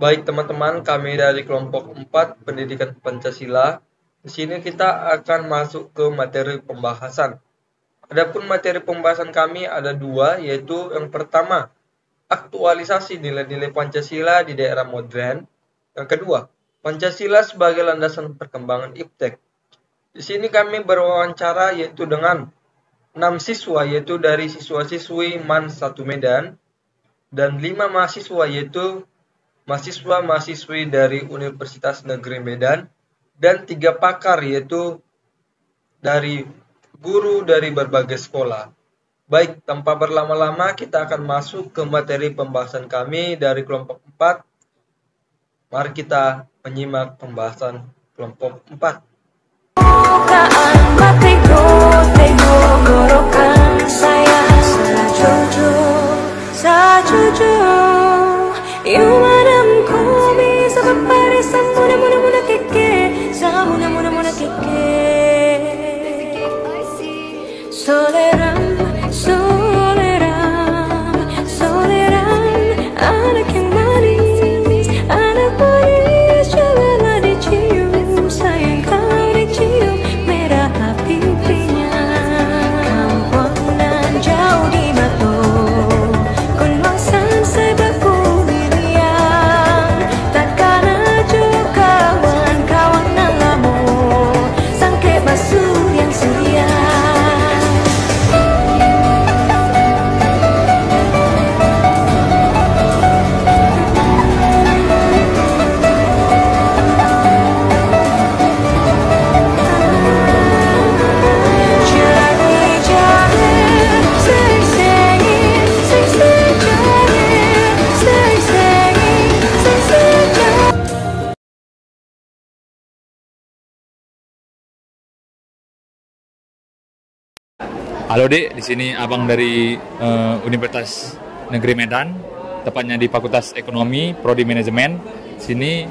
Baik teman-teman, kami dari kelompok 4 Pendidikan Pancasila. Di sini kita akan masuk ke materi pembahasan. Adapun materi pembahasan kami ada dua, yaitu yang pertama, aktualisasi nilai-nilai Pancasila di daerah modern. Yang kedua, Pancasila sebagai landasan perkembangan IPTEK. Di sini kami berwawancara yaitu dengan 6 siswa, yaitu dari siswa-siswi MAN 1 Medan, dan 5 mahasiswa, yaitu mahasiswa-mahasiswi dari Universitas Negeri Medan, dan 3 pakar, yaitu dari guru dari berbagai sekolah. Baik, tanpa berlama-lama kita akan masuk ke materi pembahasan kami dari kelompok 4. Mari kita menyimak pembahasan kelompok 4. Anak yang manis, anak manis, janganlah dicium, sayang kau dicium, merah pipinya. Kampungan jauh di batu, kunwasan sebaku lilian, takkan aja kawan-kawan nalamu, sangke basuh yang sia. Halo Dek, di sini Abang dari Universitas Negeri Medan, tepatnya di Fakultas Ekonomi, Prodi Manajemen. Sini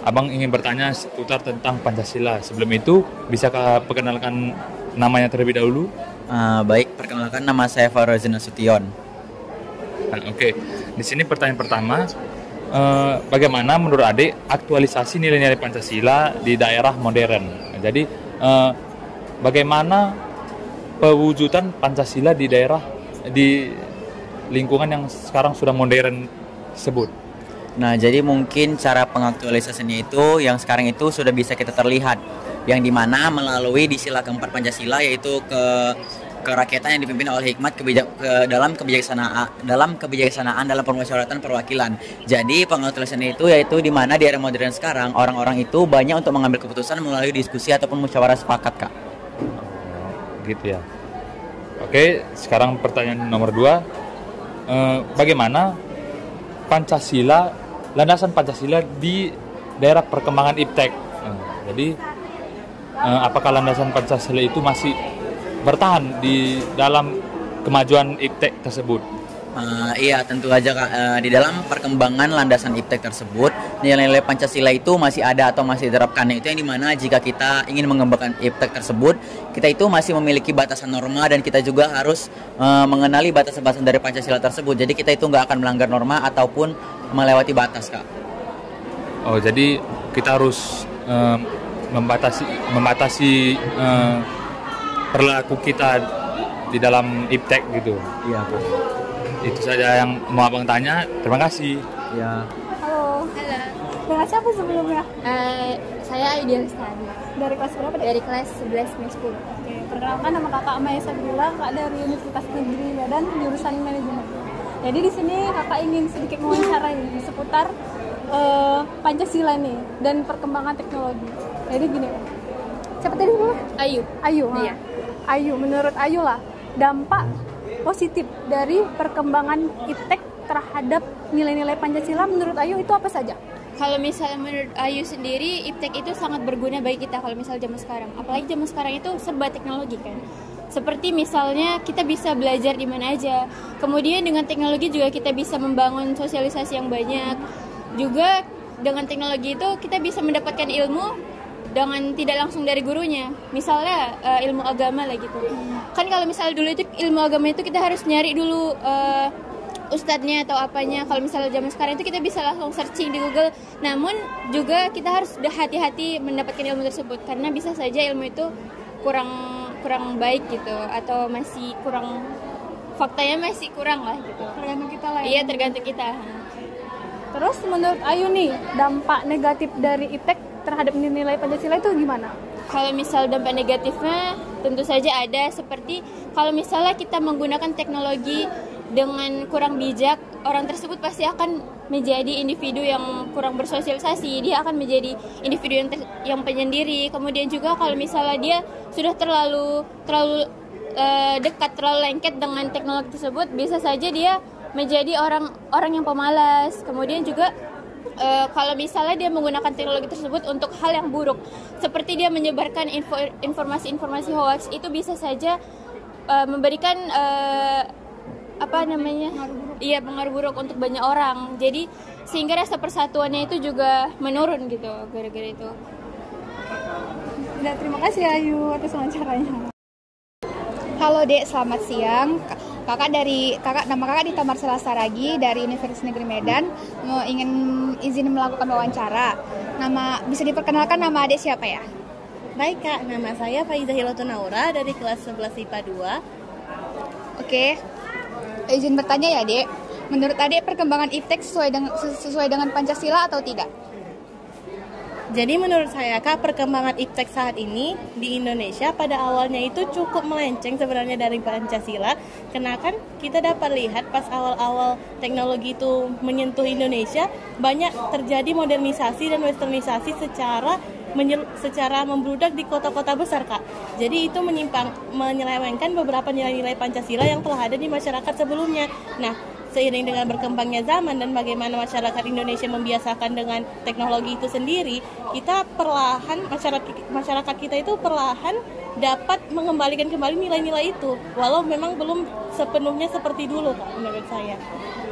Abang ingin bertanya seputar tentang Pancasila. Sebelum itu, bisakah perkenalkan namanya terlebih dahulu? Baik, perkenalkan nama saya Fahrozin Nasution. Oke, di sini pertanyaan pertama, bagaimana menurut Adik aktualisasi nilai-nilai Pancasila di daerah modern? Jadi, bagaimana pewujudan Pancasila di daerah, di lingkungan yang sekarang sudah modern tersebut? Nah, jadi mungkin cara pengaktualisasinya itu yang sekarang itu sudah bisa kita terlihat, yang dimana melalui di sila keempat Pancasila, yaitu kerakyatan yang dipimpin oleh hikmat dalam kebijaksanaan dalam permusyawaratan perwakilan. Jadi pengaktualisasinya itu yaitu dimana di era modern sekarang orang-orang itu banyak untuk mengambil keputusan melalui diskusi ataupun musyawarah sepakat, Kak. Gitu ya. Oke, sekarang pertanyaan nomor 2, bagaimana landasan Pancasila di daerah perkembangan IPTEK? Jadi apakah landasan Pancasila itu masih bertahan di dalam kemajuan IPTEK tersebut? Iya, tentu aja, Kak. Di dalam perkembangan landasan IPTEK tersebut, nilai-nilai Pancasila itu masih ada atau masih diterapkan. Itu yang dimana jika kita ingin mengembangkan IPTEK tersebut, kita itu masih memiliki batasan norma dan kita juga harus mengenali batasan-batasan dari Pancasila tersebut. Jadi kita itu nggak akan melanggar norma ataupun melewati batas, Kak. Oh, jadi kita harus membatasi perilaku kita di dalam IPTEK gitu. Iya, Kak. Itu saja yang mau Abang tanya. Terima kasih. Ya. Halo. Halo. Dengan siapa sebelumnya? Saya Aidia Lestari. Dari kelas berapa? Dari kelas 11 kelas 10. Oke, perkenalkan nama Kakak Amaya Sabrila, Kak dari Universitas Negeri Medan, jurusan manajemen. Jadi di sini Kakak ingin sedikit mewawancarai seputar Pancasila nih dan perkembangan teknologi. Jadi gini, siapa tadi dulu? Ayu. Ayu. Iya. Ayu, menurut Ayu lah, dampak positif dari perkembangan IPTEK terhadap nilai-nilai Pancasila menurut Ayu itu apa saja? Kalau misalnya menurut Ayu sendiri, IPTEK itu sangat berguna bagi kita kalau misalnya zaman sekarang. Apalagi zaman sekarang itu serba teknologi kan. Seperti misalnya kita bisa belajar di mana aja. Kemudian dengan teknologi juga kita bisa membangun sosialisasi yang banyak. Juga dengan teknologi itu kita bisa mendapatkan ilmu dengan tidak langsung dari gurunya, misalnya ilmu agama lah gitu. Kan kalau misalnya dulu itu ilmu agama itu kita harus nyari dulu ustadznya atau apanya. Kalau misalnya zaman sekarang itu kita bisa langsung searching di Google. Namun juga kita harus udah hati-hati mendapatkan ilmu tersebut karena bisa saja ilmu itu kurang baik gitu atau masih kurang, faktanya masih kurang lah gitu. Tergantung kita lah. Iya, tergantung kita. Terus menurut Ayu nih, dampak negatif dari IPTEK terhadap nilai Pancasila itu gimana? Kalau misal dampak negatifnya tentu saja ada, seperti kalau misalnya kita menggunakan teknologi dengan kurang bijak, orang tersebut pasti akan menjadi individu yang kurang bersosialisasi, dia akan menjadi individu yang penyendiri. Kemudian juga kalau misalnya dia sudah terlalu dekat, terlalu lengket dengan teknologi tersebut, bisa saja dia menjadi orang yang pemalas. Kemudian juga kalau misalnya dia menggunakan teknologi tersebut untuk hal yang buruk, seperti dia menyebarkan informasi-informasi hoax, itu bisa saja memberikan pengaruh buruk untuk banyak orang. Jadi sehingga rasa persatuannya itu juga menurun gitu gara-gara itu. Ya, terima kasih Ayu atas wawancaranya. Halo Dek, selamat siang. Nama kakak Dita Marsela Saragi dari Universitas Negeri Medan. Ingin izin melakukan wawancara. Bisa diperkenalkan nama adik siapa ya? Baik Kak, nama saya Faiza Hilotunaura dari kelas 11 IPA 2. Oke. Izin bertanya ya Dek. Menurut adik perkembangan IPTEK sesuai dengan Pancasila atau tidak? Jadi menurut saya Kak, perkembangan IPTEK saat ini di Indonesia pada awalnya itu cukup melenceng sebenarnya dari Pancasila. Karena kan kita dapat lihat pas awal-awal teknologi itu menyentuh Indonesia, banyak terjadi modernisasi dan westernisasi secara membludak di kota-kota besar Kak. Jadi itu menyelewengkan beberapa nilai-nilai Pancasila yang telah ada di masyarakat sebelumnya. Nah, seiring dengan berkembangnya zaman dan bagaimana masyarakat Indonesia membiasakan dengan teknologi itu sendiri, kita perlahan masyarakat kita itu perlahan dapat mengembalikan kembali nilai-nilai itu, walau memang belum sepenuhnya seperti dulu Kak, menurut saya.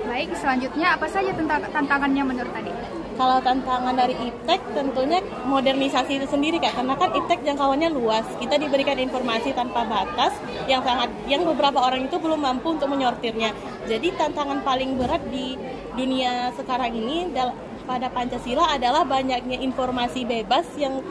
Baik, selanjutnya apa saja tantangannya menurut adik? Kalau tantangan dari IPTEK tentunya modernisasi itu sendiri Kak, karena kan IPTEK jangkauannya luas. Kita diberikan informasi tanpa batas yang beberapa orang itu belum mampu untuk menyortirnya. Jadi tantangan paling berat di dunia sekarang ini pada Pancasila adalah banyaknya informasi bebas yang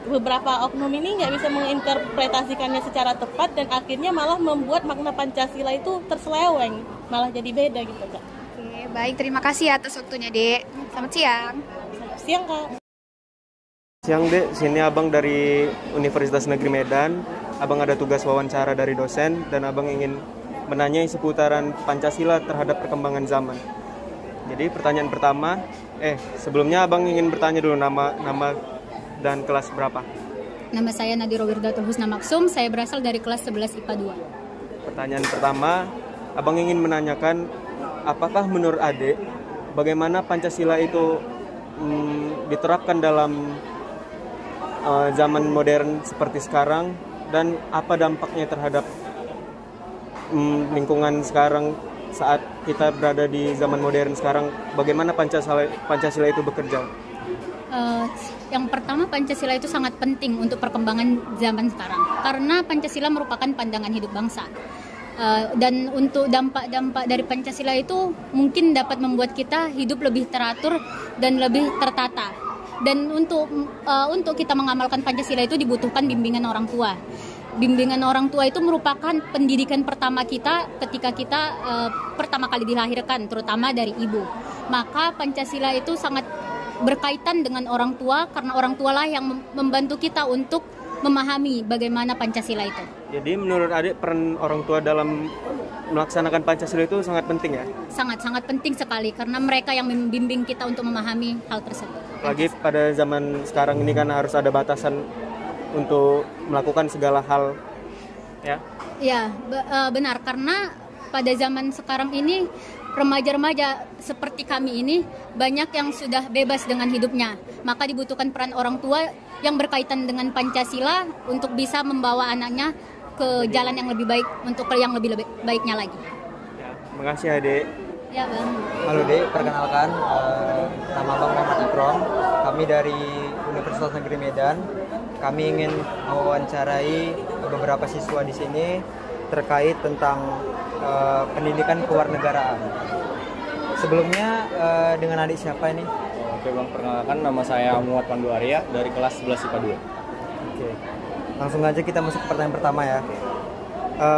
beberapa oknum ini nggak bisa menginterpretasikannya secara tepat dan akhirnya malah membuat makna Pancasila itu terseleweng, malah jadi beda gitu Kak. Oke, baik, terima kasih atas waktunya Dek. Selamat siang. Selamat siang Kak. Siang Dek, sini Abang dari Universitas Negeri Medan. Abang ada tugas wawancara dari dosen dan Abang ingin menanyai seputaran Pancasila terhadap perkembangan zaman. Jadi pertanyaan pertama, sebelumnya Abang ingin bertanya dulu nama dan kelas berapa? Nama saya Nadira Wirdatul Husna Maksum, saya berasal dari kelas 11 IPA 2. Pertanyaan pertama, Abang ingin menanyakan apakah menurut adik bagaimana Pancasila itu diterapkan dalam zaman modern seperti sekarang dan apa dampaknya terhadap lingkungan sekarang saat kita berada di zaman modern sekarang, bagaimana Pancasila itu bekerja? Yang pertama, Pancasila itu sangat penting untuk perkembangan zaman sekarang karena Pancasila merupakan pandangan hidup bangsa. Dan untuk dampak-dampak dari Pancasila itu mungkin dapat membuat kita hidup lebih teratur dan lebih tertata. Dan untuk kita mengamalkan Pancasila itu dibutuhkan bimbingan orang tua. Bimbingan orang tua itu merupakan pendidikan pertama kita ketika kita pertama kali dilahirkan, terutama dari ibu. Maka Pancasila itu sangat berkaitan dengan orang tua karena orang tualah yang membantu kita untuk memahami bagaimana Pancasila itu. Jadi menurut adik peran orang tua dalam melaksanakan Pancasila itu sangat penting ya? Sangat penting sekali karena mereka yang membimbing kita untuk memahami hal tersebut. Lagi pada zaman sekarang ini kan harus ada batasan untuk melakukan segala hal ya? Ya, benar karena pada zaman sekarang ini remaja-remaja seperti kami ini banyak yang sudah bebas dengan hidupnya. Maka dibutuhkan peran orang tua yang berkaitan dengan Pancasila untuk bisa membawa anaknya ke jalan yang lebih baik, untuk yang lebih baiknya lagi. Ya, makasih Adek. Ya Bang. Halo Dek, perkenalkan nama Bang Muhammad Ikrom. Kami dari Universitas Negeri Medan. Kami ingin mewawancarai beberapa siswa di sini terkait tentang pendidikan kewarganegaraan. Sebelumnya dengan adik siapa ini? Oke Bang, perkenalkan nama saya Muhammad Pandu Arya dari kelas 11 IPA 2. Oke. Langsung aja kita masuk ke pertanyaan pertama ya.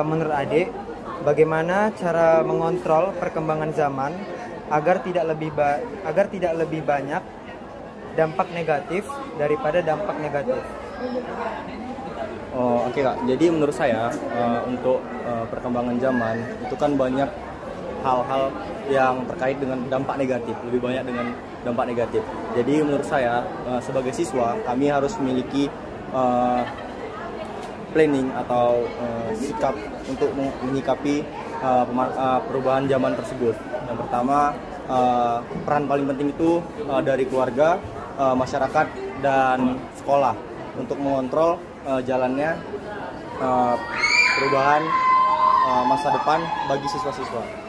Menurut adik, bagaimana cara mengontrol perkembangan zaman agar tidak lebih banyak dampak negatif daripada dampak negatif? Oh, oke Kak. Jadi menurut saya untuk perkembangan zaman itu kan banyak hal-hal yang terkait dengan dampak negatif, lebih banyak dengan dampak negatif. Jadi menurut saya sebagai siswa kami harus memiliki planning atau sikap untuk menyikapi perubahan zaman tersebut. Yang pertama, peran paling penting itu dari keluarga, masyarakat, dan sekolah untuk mengontrol jalannya perubahan masa depan bagi siswa-siswa.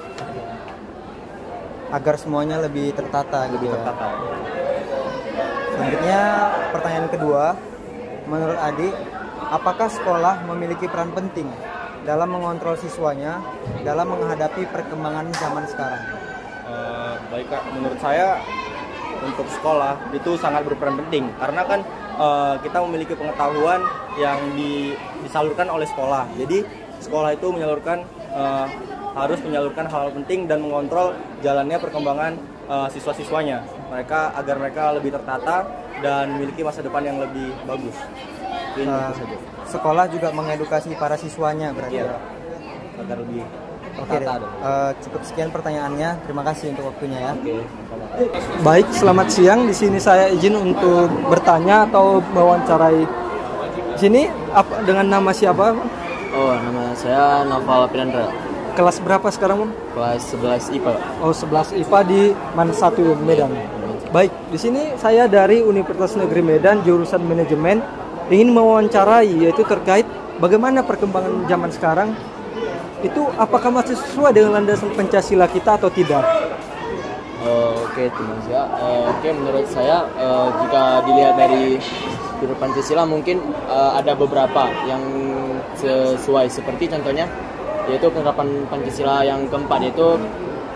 Agar semuanya lebih tertata gitu ya. Selanjutnya pertanyaan kedua, menurut adik, apakah sekolah memiliki peran penting dalam mengontrol siswanya dalam menghadapi perkembangan zaman sekarang? Baik Kak, menurut saya untuk sekolah itu sangat berperan penting karena kan kita memiliki pengetahuan yang disalurkan oleh sekolah. Jadi sekolah itu harus menyalurkan hal penting dan mengontrol jalannya perkembangan siswa-siswanya. Agar mereka lebih tertata dan memiliki masa depan yang lebih bagus. Sekolah juga mengedukasi para siswanya berarti. Iya, agar lebih Oke, cukup sekian pertanyaannya. Terima kasih untuk waktunya ya. Baik, selamat siang. Di sini saya izin untuk bertanya atau mewawancarai. Di sini dengan nama siapa? Oh, nama saya Noval Pirandra. Kelas berapa sekarang, Bang? Kelas 11 IPA. Oh, 11 IPA di MAN 1 Medan. Baik, di sini saya dari Universitas Negeri Medan jurusan manajemen ingin mewawancarai yaitu terkait bagaimana perkembangan zaman sekarang itu apakah masih sesuai dengan landasan Pancasila kita atau tidak? Oke, terima kasih. Oke, menurut saya jika dilihat dari sudut Pancasila mungkin ada beberapa yang sesuai, seperti contohnya yaitu penerapan Pancasila yang keempat, yaitu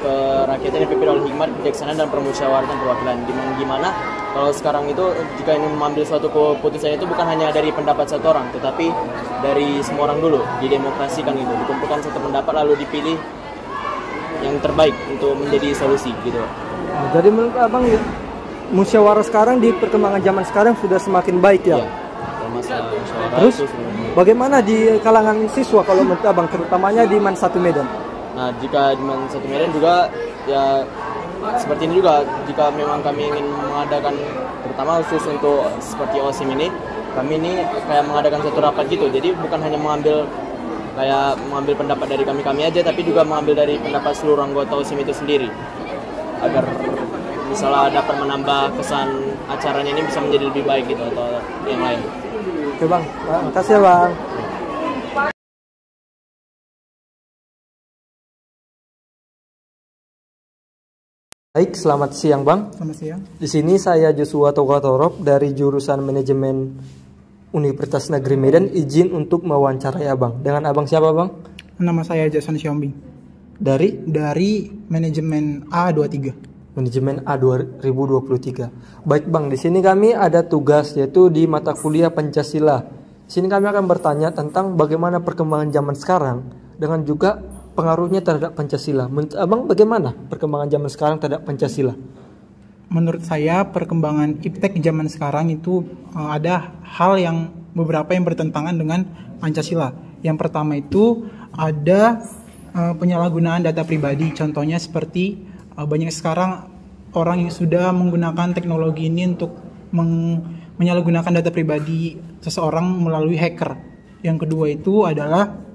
kerakyatan yang dipimpin oleh hikmat, kebijaksanaan, dan permusyawaratan perwakilan. Dimana kalau sekarang itu jika ingin mengambil suatu keputusan itu bukan hanya dari pendapat satu orang, tetapi dari semua orang dulu, didemokrasikan gitu, dikumpulkan satu pendapat lalu dipilih yang terbaik untuk menjadi solusi gitu. Jadi menurut Abang musyawarah sekarang di perkembangan zaman sekarang sudah semakin baik ya? Terus bagaimana di kalangan siswa kalau menurut Abang, terutamanya di MAN 1 Medan? Nah, jika di MAN 1 Medan juga ya seperti ini juga, jika memang kami ingin mengadakan, terutama khusus untuk seperti OSIM ini, kami ini kayak mengadakan satu rapat gitu. Jadi bukan hanya mengambil pendapat dari kami aja, tapi juga mengambil dari pendapat seluruh anggota OSIM itu sendiri, agar misalnya dapat menambah kesan acaranya ini bisa menjadi lebih baik gitu atau yang lain. Oke Bang, makasih ya Bang. Baik, selamat siang Bang. Selamat siang. Di sini saya Joshua Togatorop dari jurusan manajemen Universitas Negeri Medan, izin untuk mewawancarai Abang. Dengan Abang siapa Bang? Nama saya Jason Siombing. Dari manajemen A23. Manajemen A 2023. Baik Bang, di sini kami ada tugas yaitu di mata kuliah Pancasila. Di sini kami akan bertanya tentang bagaimana perkembangan zaman sekarang dengan juga pengaruhnya terhadap Pancasila. Menurut Abang bagaimana perkembangan zaman sekarang terhadap Pancasila? Menurut saya perkembangan iptek zaman sekarang itu ada hal yang beberapa yang bertentangan dengan Pancasila. Yang pertama itu ada penyalahgunaan data pribadi. Contohnya seperti banyak sekarang orang yang sudah menggunakan teknologi ini untuk menyalahgunakan data pribadi seseorang melalui hacker. Yang kedua itu adalah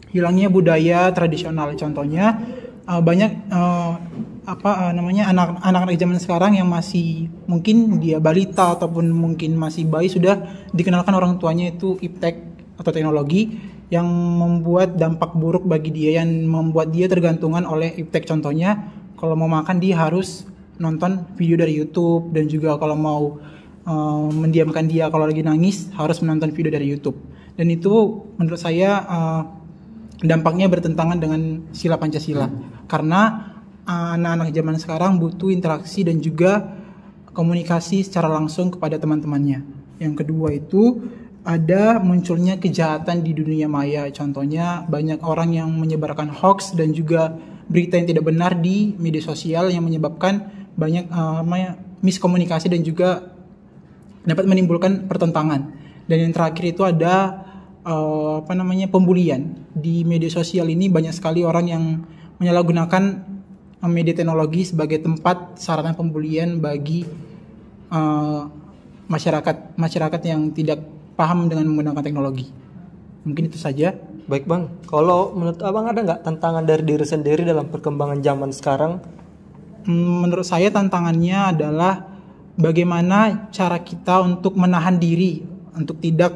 hilangnya budaya tradisional. Contohnya banyak anak-anak zaman sekarang yang masih mungkin dia balita ataupun mungkin masih bayi sudah dikenalkan orang tuanya itu iptek atau teknologi yang membuat dampak buruk bagi dia, yang membuat dia tergantungan oleh iptek. Contohnya kalau mau makan dia harus nonton video dari YouTube, dan juga kalau mau mendiamkan dia kalau lagi nangis harus menonton video dari YouTube. Dan itu menurut saya dampaknya bertentangan dengan sila Pancasila, karena anak-anak zaman sekarang butuh interaksi dan juga komunikasi secara langsung kepada teman-temannya. Yang kedua itu ada munculnya kejahatan di dunia maya. Contohnya banyak orang yang menyebarkan hoax dan juga berita yang tidak benar di media sosial yang menyebabkan banyak miskomunikasi dan juga dapat menimbulkan pertentangan. Dan yang terakhir itu ada pembulian. Di media sosial ini banyak sekali orang yang menyalahgunakan media teknologi sebagai tempat sarana pembulian bagi masyarakat yang tidak paham dengan menggunakan teknologi. Mungkin itu saja. Baik Bang, kalau menurut Abang ada nggak tantangan dari diri sendiri dalam perkembangan zaman sekarang? Menurut saya tantangannya adalah bagaimana cara kita untuk menahan diri untuk tidak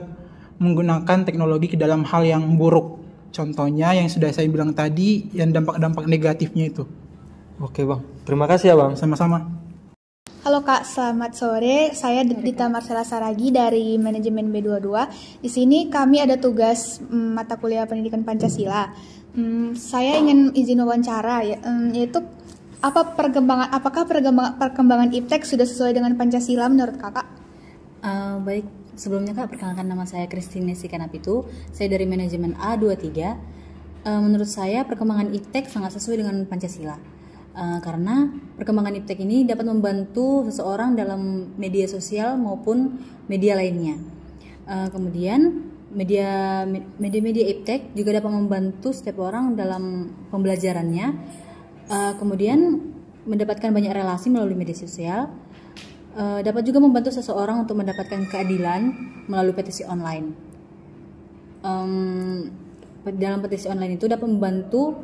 menggunakan teknologi ke dalam hal yang buruk. Contohnya yang sudah saya bilang tadi, yang dampak-dampak negatifnya itu. Oke Bang, terima kasih ya Bang. Sama-sama. Halo Kak, selamat sore. Saya Dita Marcella Saragi dari Manajemen B22. Di sini kami ada tugas mata kuliah Pendidikan Pancasila. Saya ingin izin wawancara, yaitu apakah perkembangan IPTEK sudah sesuai dengan Pancasila menurut Kakak? Baik, sebelumnya Kak, perkenalkan nama saya Christine Sikanapitu. Saya dari Manajemen A23. Menurut saya perkembangan IPTEK sangat sesuai dengan Pancasila. Karena perkembangan IPTEK ini dapat membantu seseorang dalam media sosial maupun media lainnya. Kemudian media IPTEK juga dapat membantu setiap orang dalam pembelajarannya. Kemudian mendapatkan banyak relasi melalui media sosial. Dapat juga membantu seseorang untuk mendapatkan keadilan melalui petisi online. Dalam petisi online itu dapat membantu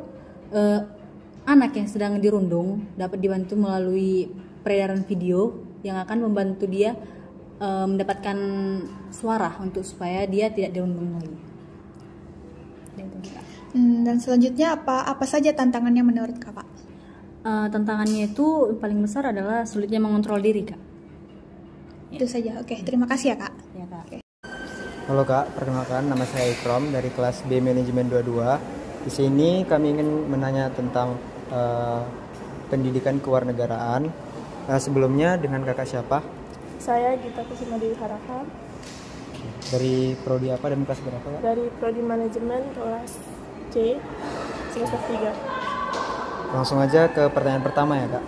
anak yang sedang dirundung dapat dibantu melalui peredaran video yang akan membantu dia mendapatkan suara untuk supaya dia tidak dirundung lagi. Dan selanjutnya apa saja tantangannya menurut Kakak? Tantangannya itu paling besar adalah sulitnya mengontrol diri, Kak. Itu saja. Oke, terima kasih ya Kak. Ya, Kak. Oke. Halo Kak, perkenalkan nama saya Ikrom dari kelas B Manajemen 22. Di sini kami ingin menanya tentang pendidikan kewarganegaraan. Sebelumnya dengan Kakak siapa? Saya Gita Kusuma Dewi Haraka. Dari prodi apa dan kelas berapa Kak? Dari prodi manajemen kelas C semester 3. Langsung aja ke pertanyaan pertama ya Kak.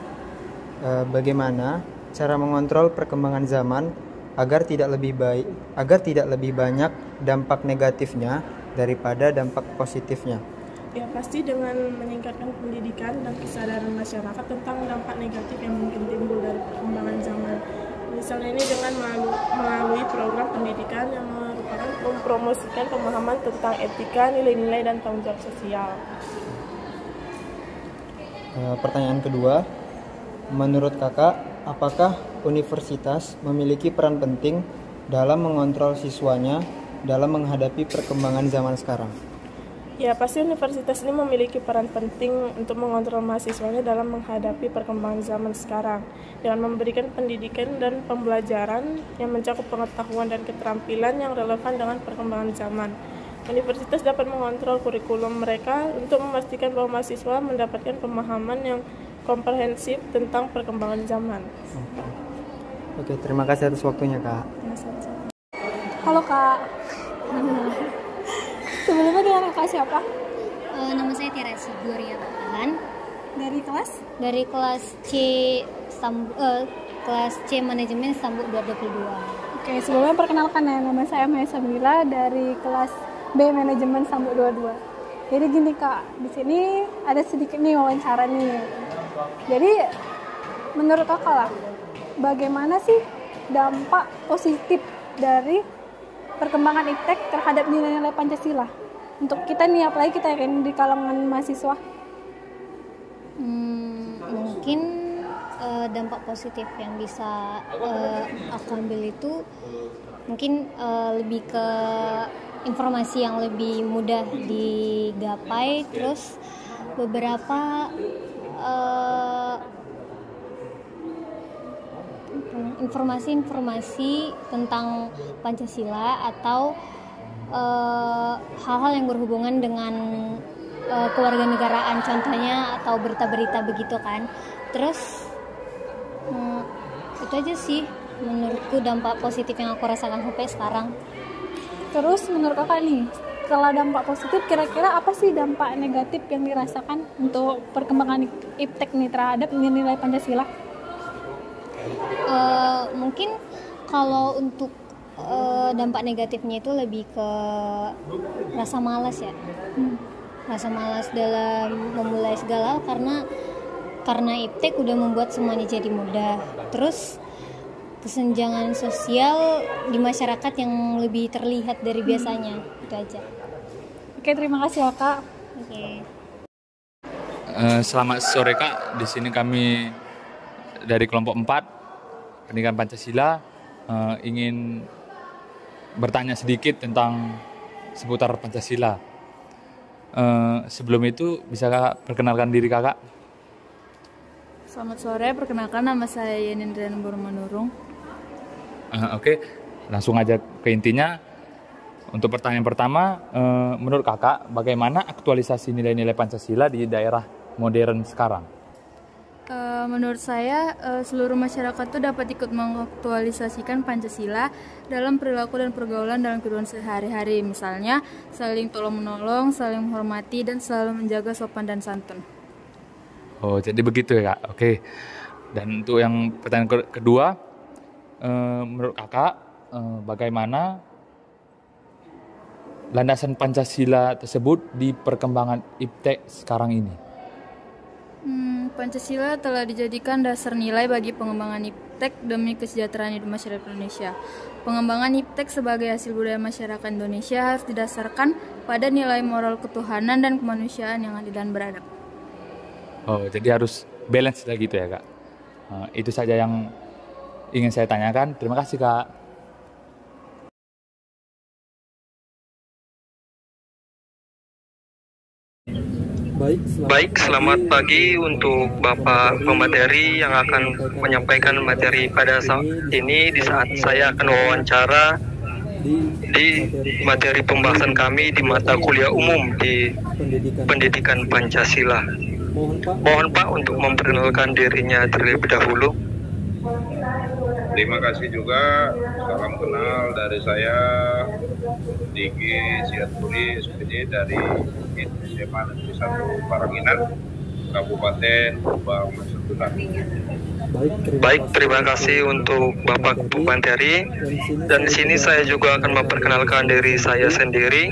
Bagaimana cara mengontrol perkembangan zaman agar tidak lebih banyak dampak negatifnya daripada dampak positifnya? Ya, pasti dengan meningkatkan pendidikan dan kesadaran masyarakat tentang dampak negatif yang mungkin timbul dari perkembangan zaman. Misalnya ini dengan melalui program pendidikan yang merupakan mempromosikan pemahaman tentang etika, nilai-nilai, dan tanggung jawab sosial. Pertanyaan kedua, menurut Kakak, apakah universitas memiliki peran penting dalam mengontrol siswanya dalam menghadapi perkembangan zaman sekarang? Ya, pasti universitas ini memiliki peran penting untuk mengontrol mahasiswanya dalam menghadapi perkembangan zaman sekarang dengan memberikan pendidikan dan pembelajaran yang mencakup pengetahuan dan keterampilan yang relevan dengan perkembangan zaman. Universitas dapat mengontrol kurikulum mereka untuk memastikan bahwa mahasiswa mendapatkan pemahaman yang komprehensif tentang perkembangan zaman. Oke, terima kasih atas waktunya Kak. Halo Kak. Sebelumnya dengan Kakak siapa? Nama saya Tiara Siguria Batahan. Dari kelas? Dari kelas C Manajemen Sambuk 222. Oke, sebelumnya perkenalkan ya, nama saya Maya Sabila dari kelas B Manajemen Sambuk 22. Jadi gini Kak, di sini ada sedikit nih wawancara nih. Jadi menurut Kakak lah, bagaimana sih dampak positif dari perkembangan IPTEK terhadap nilai-nilai Pancasila untuk kita nih, apalagi kita yang di kalangan mahasiswa? Mungkin dampak positif yang bisa aku ambil itu mungkin lebih ke informasi yang lebih mudah digapai, terus beberapa informasi-informasi tentang Pancasila atau hal-hal yang berhubungan dengan kewarganegaraan contohnya atau berita-berita begitu kan. Terus itu aja sih menurutku dampak positif yang aku rasakan sampai sekarang. Terus menurut kakak nih, setelah dampak positif, kira-kira apa sih dampak negatif yang dirasakan untuk perkembangan IPTEK nih terhadap nilai Pancasila? Mungkin kalau untuk dampak negatifnya itu lebih ke rasa malas ya. Rasa malas dalam memulai segala karena IPTEK udah membuat semuanya jadi mudah. Terus kesenjangan sosial di masyarakat yang lebih terlihat dari biasanya. Itu aja. Oke, terima kasih ya Kak. Oke. Selamat sore Kak. Di sini kami dari kelompok 4 Pendidikan Pancasila ingin bertanya sedikit tentang seputar Pancasila. Sebelum itu bisa Kakak perkenalkan diri Kakak? Selamat sore, perkenalkan nama saya Yenindrian Burmanurung. Oke, langsung aja ke intinya. Untuk pertanyaan pertama, menurut Kakak bagaimana aktualisasi nilai-nilai Pancasila di daerah modern sekarang? Menurut saya seluruh masyarakat itu dapat ikut mengaktualisasikan Pancasila dalam perilaku dan pergaulan dalam kehidupan sehari-hari. Misalnya saling tolong-menolong, saling menghormati, dan selalu menjaga sopan dan santun. Oh, jadi begitu ya Kak. Oke. Dan untuk yang pertanyaan kedua, menurut Kakak bagaimana landasan Pancasila tersebut di perkembangan IPTEK sekarang ini? Pancasila telah dijadikan dasar nilai bagi pengembangan IPTEK demi kesejahteraan hidup masyarakat Indonesia. Pengembangan IPTEK sebagai hasil budaya masyarakat Indonesia harus didasarkan pada nilai moral ketuhanan dan kemanusiaan yang adil dan beradab. Oh, jadi harus balance lah gitu ya Kak. Itu saja yang ingin saya tanyakan. Terima kasih Kak. Baik, selamat pagi untuk Bapak pemateri yang akan menyampaikan materi pada saat ini. Di saat saya akan wawancara di materi pembahasan kami di mata kuliah umum di Pendidikan Pancasila. Mohon Pak untuk memperkenalkan dirinya terlebih dahulu. Terima kasih juga, salam kenal dari saya Diki Siaturi SPD dari SMA Negeri 1 Paranginan, Kabupaten Subang, Madura. Baik, terima kasih untuk Bapak Bupanteri. Dan di sini saya juga akan memperkenalkan diri saya sendiri,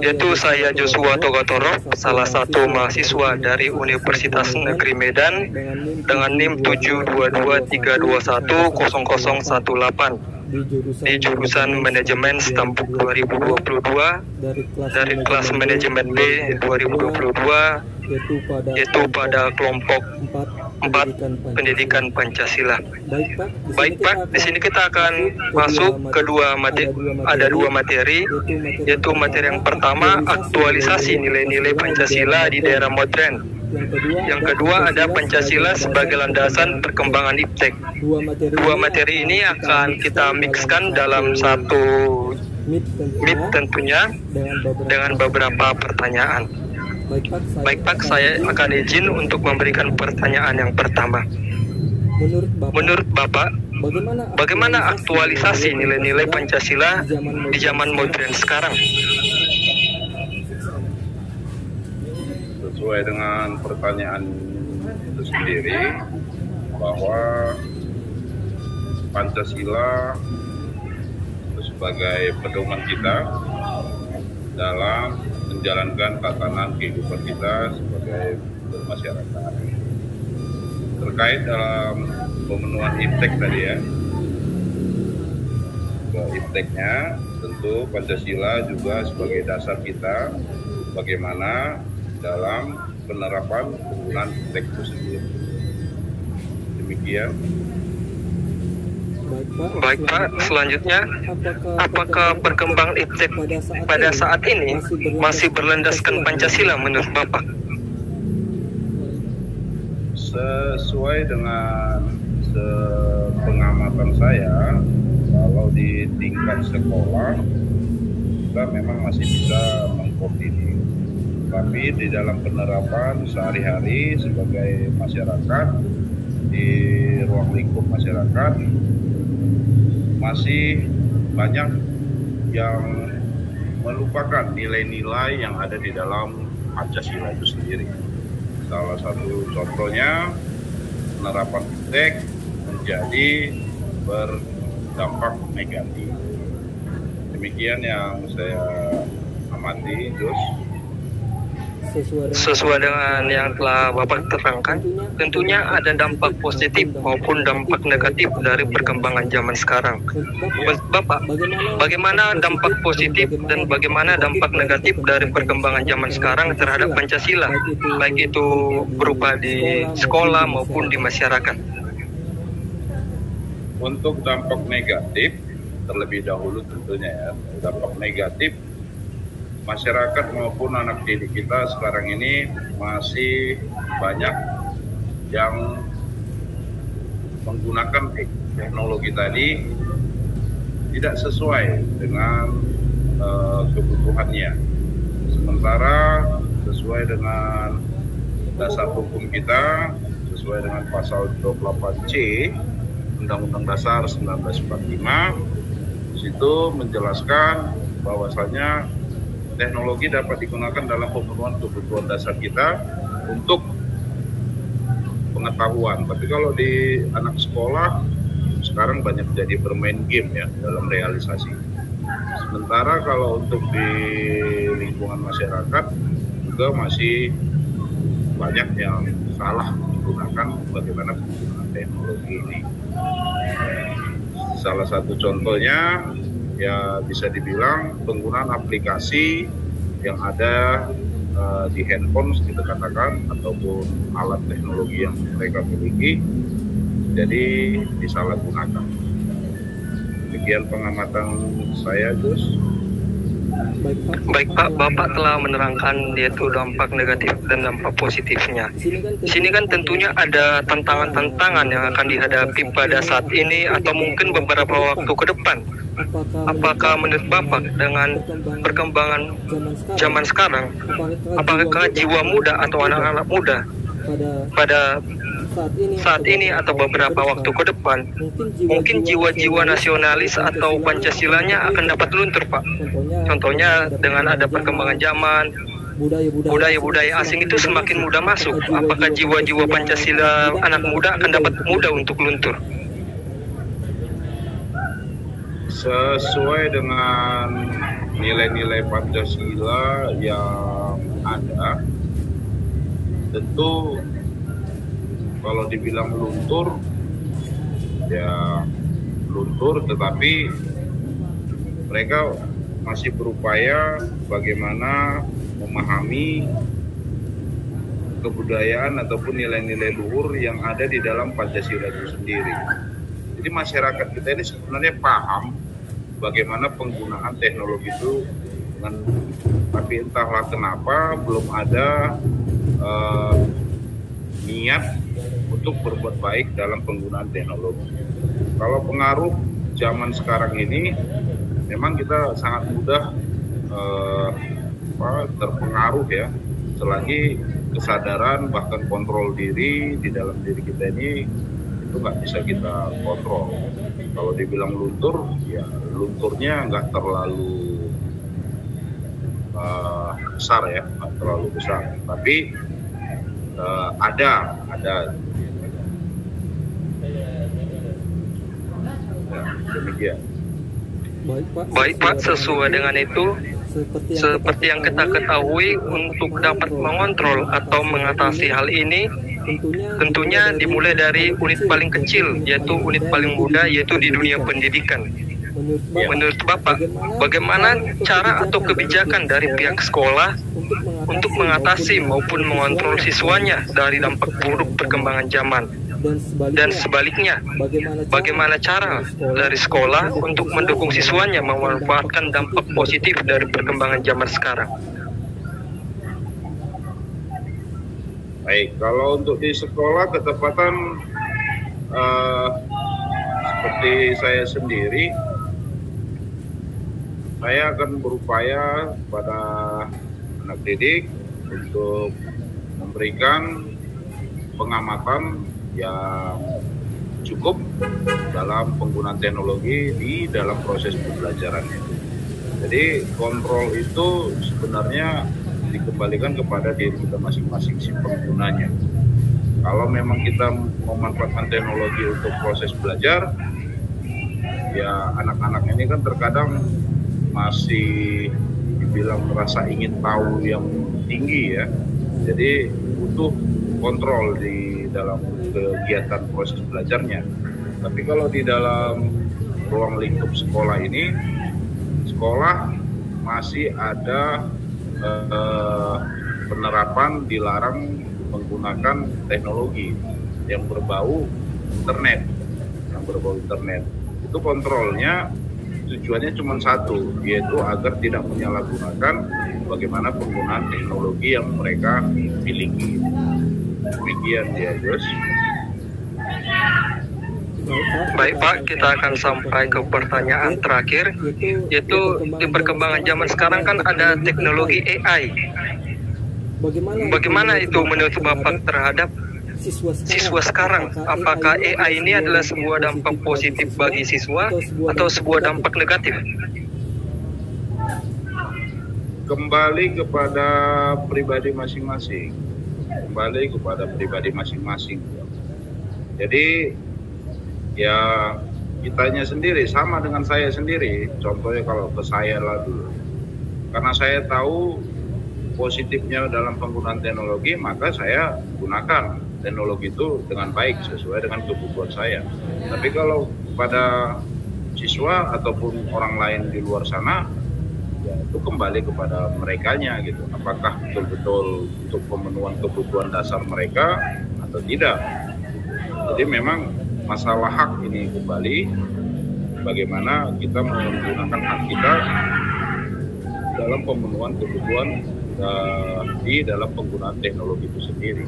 yaitu saya Joshua Togatoro, salah satu mahasiswa dari Universitas Negeri Medan dengan NIM 72232100018 di jurusan Manajemen Stambuk 2022 dari kelas Manajemen B 2022, yaitu pada kelompok 4 Pendidikan Pancasila. Baik Pak, di sini kita akan masuk ke ada dua materi, yaitu materi yang pertama aktualisasi nilai-nilai Pancasila di daerah modern. Yang kedua ada Pancasila sebagai landasan perkembangan IPTEK. Dua materi ini akan kita mixkan dalam satu MIP tentunya dengan beberapa pertanyaan. Baik Pak, saya akan izin untuk memberikan pertanyaan yang pertama. Menurut Bapak, bagaimana aktualisasi nilai-nilai Pancasila di zaman modern sekarang? Sesuai dengan pertanyaan itu sendiri, bahwa Pancasila itu sebagai pedoman kita dalam menjalankan tatanan kehidupan kita sebagai masyarakat. Terkait dalam pemenuhan IPTEK tadi ya, IPTEK-nya tentu Pancasila juga sebagai dasar kita bagaimana dalam penerapan penggunaan IPTEK itu sendiri. Demikian. Baik Pak, selanjutnya apakah perkembangan IPTEK pada saat ini masih berlandaskan Pancasila menurut Bapak? Sesuai dengan pengamatan saya, kalau di tingkat sekolah kita memang masih bisa mengkoordinir. tapi di dalam penerapan sehari-hari sebagai masyarakat di ruang lingkup masyarakat masih banyak yang melupakan nilai-nilai yang ada di dalam Pancasila itu sendiri. Salah satu contohnya penerapan iptek menjadi berdampak negatif. Demikian yang saya amati, Jos. Sesuai dengan yang telah Bapak terangkan, tentunya ada dampak positif maupun dampak negatif dari perkembangan zaman sekarang. Bapak, bagaimana dampak positif dan bagaimana dampak negatif dari perkembangan zaman sekarang terhadap Pancasila, baik itu berupa di sekolah maupun di masyarakat? Untuk dampak negatif, terlebih dahulu tentunya ya, dampak negatif masyarakat maupun anak didik kita sekarang ini masih banyak yang menggunakan teknologi tadi tidak sesuai dengan kebutuhannya. Sementara sesuai dengan dasar hukum kita, sesuai dengan pasal 28C Undang-Undang Dasar 1945, situ menjelaskan bahwasanya teknologi dapat digunakan dalam pemenuhan kebutuhan dasar kita untuk pengetahuan. Tapi kalau di anak sekolah sekarang banyak jadi bermain game ya dalam realisasi. Sementara kalau untuk di lingkungan masyarakat juga masih banyak yang salah menggunakan bagaimana penggunaan teknologi ini. Salah satu contohnya ya bisa dibilang penggunaan aplikasi yang ada di handphone kita katakan ataupun alat teknologi yang mereka miliki jadi disalahgunakan. Demikian pengamatan saya, Gus. Baik Pak, Bapak telah menerangkan yaitu dampak negatif dan dampak positifnya. Di sini kan tentunya ada tantangan-tantangan yang akan dihadapi pada saat ini atau mungkin beberapa waktu ke depan. Apakah menurut Bapak dengan perkembangan zaman sekarang, apakah jiwa muda atau anak-anak muda pada saat ini atau beberapa waktu ke depan, mungkin jiwa-jiwa nasionalis atau Pancasilanya akan dapat luntur, Pak? Contohnya dengan ada perkembangan zaman, budaya-budaya asing itu semakin mudah masuk. Apakah jiwa-jiwa Pancasila anak muda akan dapat mudah untuk luntur? Sesuai dengan nilai-nilai Pancasila yang ada, tentu kalau dibilang luntur, ya luntur, tetapi mereka masih berupaya bagaimana memahami kebudayaan ataupun nilai-nilai luhur yang ada di dalam Pancasila itu sendiri. Jadi masyarakat kita ini sebenarnya paham bagaimana penggunaan teknologi itu, tapi entahlah kenapa belum ada niat untuk berbuat baik dalam penggunaan teknologi. Kalau pengaruh zaman sekarang ini, memang kita sangat mudah terpengaruh ya, selagi kesadaran bahkan kontrol diri di dalam diri kita ini itu nggak bisa kita kontrol. Kalau dibilang luntur, ya lunturnya nggak terlalu besar ya, nggak terlalu besar. Tapi ada. Ya, demikian. Baik Pak, sesuai dengan itu, seperti yang kita ketahui, untuk dapat mengontrol atau mengatasi hal ini, tentunya dimulai dari unit paling kecil, yaitu unit paling mudah, yaitu di dunia pendidikan. Menurut Bapak, bagaimana cara atau kebijakan dari pihak sekolah untuk mengatasi maupun mengontrol siswanya dari dampak buruk perkembangan zaman? Dan sebaliknya, bagaimana cara dari sekolah untuk mendukung siswanya memanfaatkan dampak positif dari perkembangan zaman sekarang? Baik, kalau untuk di sekolah ketepatan seperti saya sendiri, saya akan berupaya pada anak didik untuk memberikan pengamatan yang cukup dalam penggunaan teknologi di dalam proses pembelajaran itu. Jadi kontrol itu sebenarnya dikembalikan kepada diri kita masing-masing si penggunanya. Kalau memang kita memanfaatkan teknologi untuk proses belajar, ya anak-anak ini kan terkadang masih dibilang merasa ingin tahu yang tinggi ya. Jadi butuh kontrol di dalam kegiatan proses belajarnya. Tapi kalau di dalam ruang lingkup sekolah ini, sekolah masih ada penerapan dilarang menggunakan teknologi yang berbau internet. Itu kontrolnya tujuannya cuma satu, yaitu agar tidak menyalahgunakan bagaimana penggunaan teknologi yang mereka miliki. Demikian ya, Jos. Baik Pak, kita akan sampai ke pertanyaan terakhir, yaitu di perkembangan zaman sekarang kan ada teknologi AI. Bagaimana itu menurut Bapak terhadap siswa sekarang? Apakah AI ini adalah sebuah dampak positif bagi siswa atau sebuah dampak negatif? Kembali kepada pribadi masing-masing. Jadi ya kitanya sendiri sama dengan saya sendiri. Contohnya kalau ke saya lah dulu, karena saya tahu positifnya dalam penggunaan teknologi, maka saya gunakan teknologi itu dengan baik sesuai dengan kebutuhan saya. Tapi kalau pada siswa ataupun orang lain di luar sana, ya itu kembali kepada merekanya gitu. Apakah betul-betul untuk pemenuhan kebutuhan dasar mereka atau tidak. Jadi memang masalah hak ini kembali bagaimana kita menggunakan hak kita dalam pemenuhan kebutuhan di dalam penggunaan teknologi itu sendiri.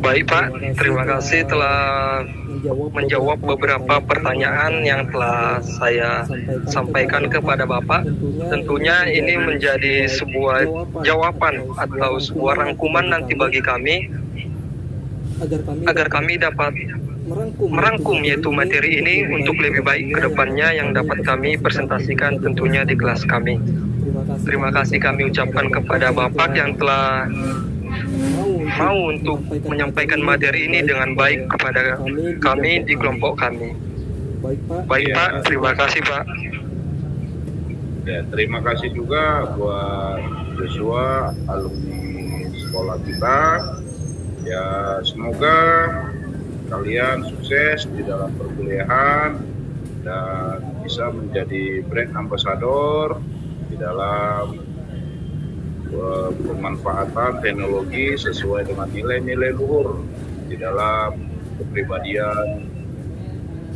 Baik Pak, terima kasih telah menjawab beberapa pertanyaan yang telah saya sampaikan kepada Bapak. Tentunya ini menjadi sebuah jawaban atau sebuah rangkuman nanti bagi kami, agar kami dapat merangkum yaitu materi ini untuk lebih baik ke depannya yang dapat kami presentasikan tentunya di kelas kami. Terima kasih kami ucapkan kepada Bapak yang telah mau untuk menyampaikan materi ini dengan baik kepada kami di kelompok kami. Baik Pak, terima kasih Pak. Ya, terima kasih juga buat Joshua, alumni sekolah kita. Ya, semoga kalian sukses di dalam perkuliahan dan bisa menjadi brand ambassador di dalam pemanfaatan teknologi sesuai dengan nilai-nilai luhur di dalam kepribadian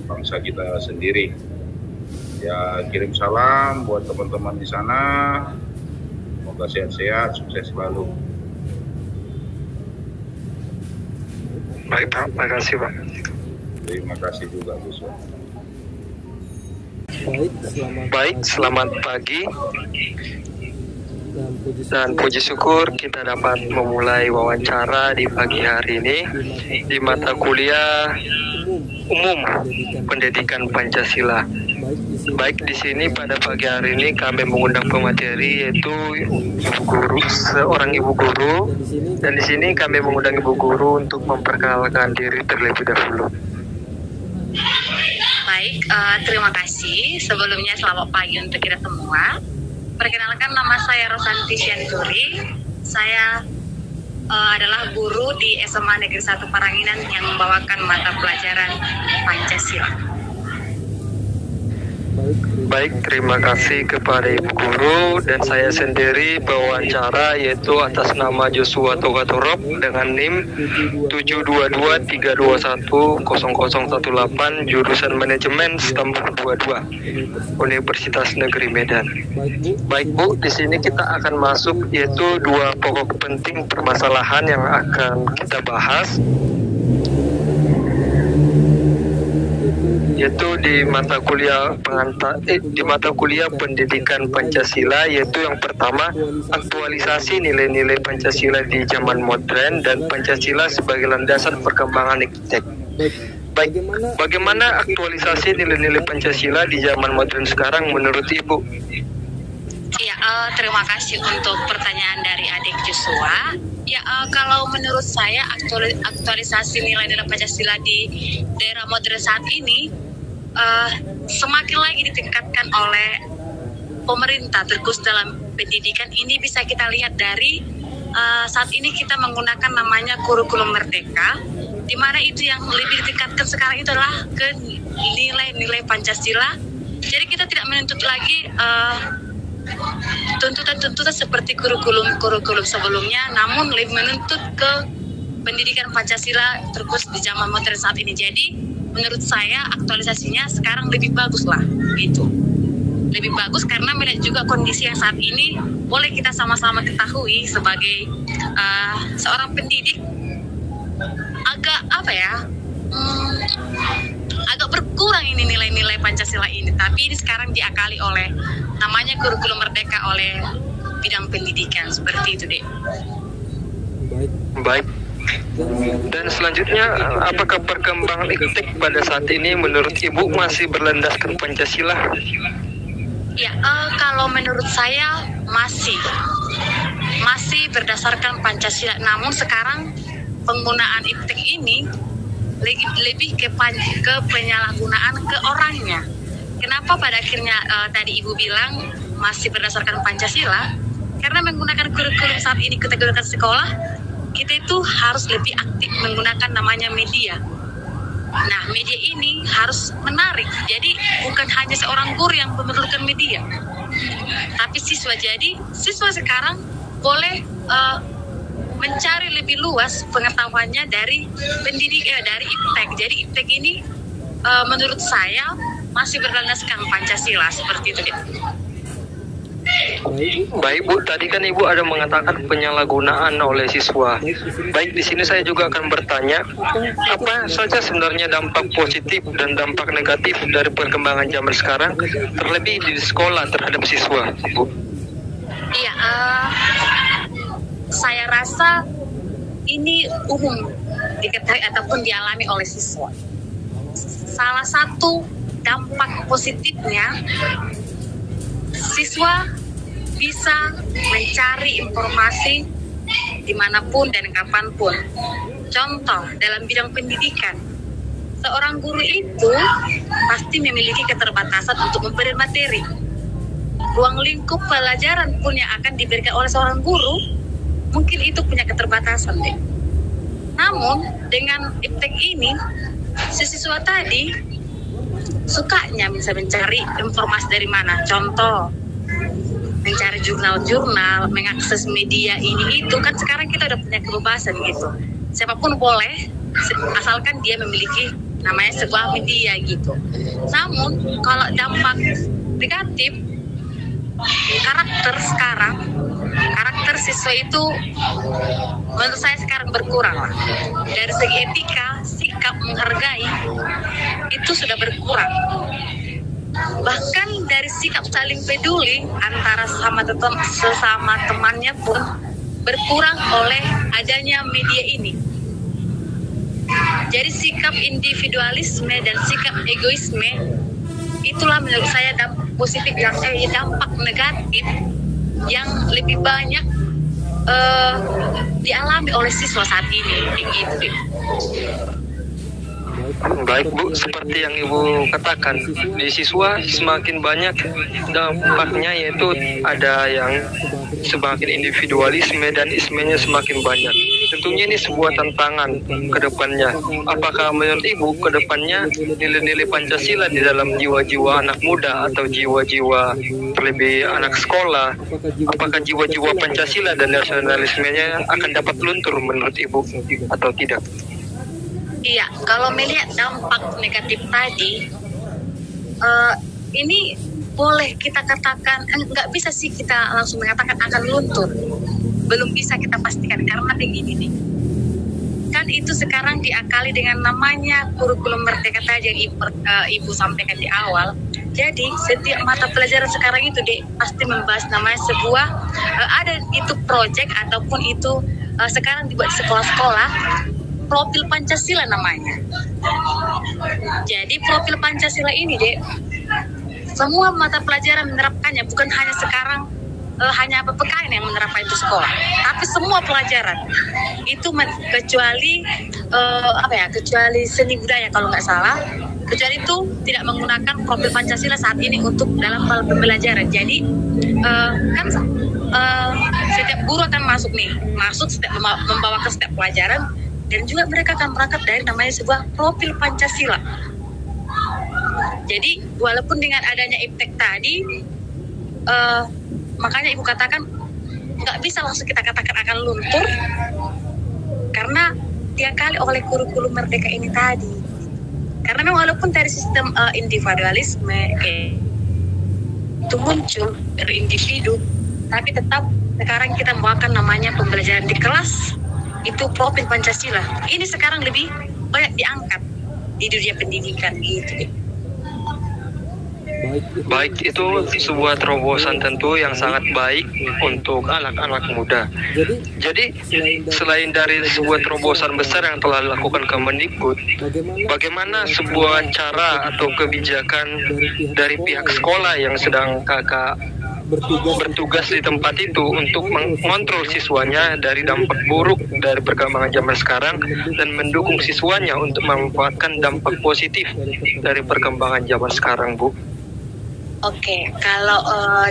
bangsa kita sendiri. Ya, kirim salam buat teman-teman di sana. Semoga sehat-sehat, sukses selalu. Baik Pak, terima kasih Pak. Terima kasih juga Gus. Baik, selamat pagi. Dan puji syukur kita dapat memulai wawancara di pagi hari ini di mata kuliah umum pendidikan Pancasila. Baik, di sini pada pagi hari ini kami mengundang pemateri yaitu seorang ibu guru, dan di sini kami mengundang ibu guru untuk memperkenalkan diri terlebih dahulu. Baik, terima kasih. Sebelumnya selamat pagi untuk kita semua. Perkenalkan, nama saya Rosanti Sianturi. Saya adalah guru di SMA Negeri 1 Paranginan yang membawakan mata pelajaran Pancasila. Baik, terima kasih kepada Ibu Guru, dan saya sendiri wawancara yaitu atas nama Joshua Togatorop dengan NIM 72232100018 jurusan Manajemen STEM 22 Universitas Negeri Medan. Baik Bu, di sini kita akan masuk yaitu dua pokok penting permasalahan yang akan kita bahas, yaitu di mata kuliah di mata kuliah pendidikan Pancasila, yaitu yang pertama aktualisasi nilai-nilai Pancasila di zaman modern dan Pancasila sebagai landasan perkembangan iptek. Baik, bagaimana aktualisasi nilai-nilai Pancasila di zaman modern sekarang menurut Ibu? Ya, terima kasih untuk pertanyaan dari adik Joshua. Ya, kalau menurut saya aktualisasi nilai-nilai Pancasila di daerah modern saat ini semakin lagi ditingkatkan oleh pemerintah terkhusus dalam pendidikan. Ini bisa kita lihat dari saat ini kita menggunakan namanya kurikulum merdeka, di mana itu yang lebih ditingkatkan sekarang itu adalah ke nilai-nilai Pancasila. Jadi kita tidak menuntut lagi tuntutan-tuntutan seperti kurikulum sebelumnya, namun lebih menuntut ke pendidikan Pancasila terkhusus di zaman modern saat ini. Jadi menurut saya aktualisasinya sekarang lebih bagus lah, gitu. Lebih bagus karena melihat juga kondisi yang saat ini boleh kita sama-sama ketahui sebagai seorang pendidik agak agak berkurang ini nilai-nilai Pancasila ini, tapi ini sekarang diakali oleh namanya kurikulum merdeka oleh bidang pendidikan, seperti itu deh. Baik. Dan selanjutnya, apakah perkembangan iptek pada saat ini menurut Ibu masih berlandaskan Pancasila? Ya, kalau menurut saya masih berdasarkan Pancasila. Namun sekarang penggunaan iptek ini lebih ke penyalahgunaan ke orangnya. Kenapa pada akhirnya tadi Ibu bilang masih berdasarkan Pancasila? Karena menggunakan kurikulum saat ini kita gunakan sekolah, kita itu harus lebih aktif menggunakan namanya media. Nah, media ini harus menarik. Jadi bukan hanya seorang guru yang memerlukan media, tapi siswa. Jadi siswa sekarang boleh mencari lebih luas pengetahuannya dari dari iptek. Jadi iptek ini menurut saya masih berlandaskan Pancasila, seperti itu. Baik Bu, tadi kan Ibu ada mengatakan penyalahgunaan oleh siswa. Baik, di sini saya juga akan bertanya, apa saja sebenarnya dampak positif dan dampak negatif dari perkembangan zaman sekarang, terlebih di sekolah terhadap siswa, Bu? Iya, saya rasa ini umum diketahui ataupun dialami oleh siswa. Salah satu dampak positifnya, siswa bisa mencari informasi dimanapun dan kapanpun. Contoh, dalam bidang pendidikan, seorang guru itu pasti memiliki keterbatasan untuk memberi materi. Ruang lingkup pelajaran pun yang akan diberikan oleh seorang guru, mungkin itu punya keterbatasan deh. Namun, dengan iptek ini, si siswa tadi sukanya bisa mencari informasi dari mana. Contoh, mencari jurnal-jurnal, mengakses media ini itu, kan sekarang kita udah punya kebebasan gitu. Siapapun boleh, asalkan dia memiliki namanya sebuah media gitu. Namun kalau dampak negatif, karakter siswa itu menurut saya sekarang berkurang lah. Dari segi etika, sikap menghargai itu sudah berkurang. Bahkan dari sikap saling peduli antara sesama temannya pun berkurang oleh adanya media ini. Jadi sikap individualisme dan sikap egoisme itulah menurut saya dampak positif dampak negatif yang lebih banyak dialami oleh siswa saat ini, begitu. Baik Bu, seperti yang Ibu katakan, di siswa semakin banyak dampaknya, yaitu ada yang semakin individualisme dan ismenya semakin banyak. Tentunya ini sebuah tantangan ke depannya. Apakah menurut Ibu ke depannya nilai-nilai Pancasila di dalam jiwa-jiwa anak muda atau jiwa-jiwa terlebih anak sekolah, apakah jiwa-jiwa Pancasila dan nasionalismenya akan dapat luntur menurut Ibu atau tidak? Iya, kalau melihat dampak negatif tadi, ini boleh kita katakan, nggak bisa sih kita langsung mengatakan akan luntur. Belum bisa kita pastikan, karena begini nih. Kan kan itu sekarang diakali dengan namanya kurikulum Merdeka tadi yang Ibu sampaikan di awal. Jadi setiap mata pelajaran sekarang itu pasti membahas namanya sebuah ada itu project ataupun itu sekarang dibuat di sekolah-sekolah profil Pancasila namanya. Jadi profil Pancasila ini semua mata pelajaran menerapkannya, bukan hanya sekarang hanya PPKN yang menerapkan itu sekolah, tapi semua pelajaran itu kecuali kecuali seni budaya kalau nggak salah, kecuali itu tidak menggunakan profil Pancasila saat ini untuk dalam hal pembelajaran. Jadi kan setiap guru akan masuk setiap membawa ke setiap pelajaran, dan juga mereka akan berangkat dari namanya sebuah profil Pancasila. Jadi walaupun dengan adanya IPTEK tadi makanya Ibu katakan nggak bisa langsung kita katakan akan luntur karena diakali oleh kurikulum Merdeka ini tadi. Karena memang walaupun dari sistem individualisme itu muncul dari individu, tapi tetap sekarang kita membawakan namanya pembelajaran di kelas itu profil Pancasila. Ini sekarang lebih banyak diangkat di dunia pendidikan gitu. Baik, itu sebuah terobosan tentu yang sangat baik untuk anak-anak muda. Jadi selain dari sebuah terobosan besar yang telah dilakukan Kemendikbud, bagaimana sebuah cara atau kebijakan dari pihak sekolah yang sedang kakak bertugas di tempat itu untuk mengontrol siswanya dari dampak buruk dari perkembangan zaman sekarang dan mendukung siswanya untuk memanfaatkan dampak positif dari perkembangan zaman sekarang, Bu? Oke, kalau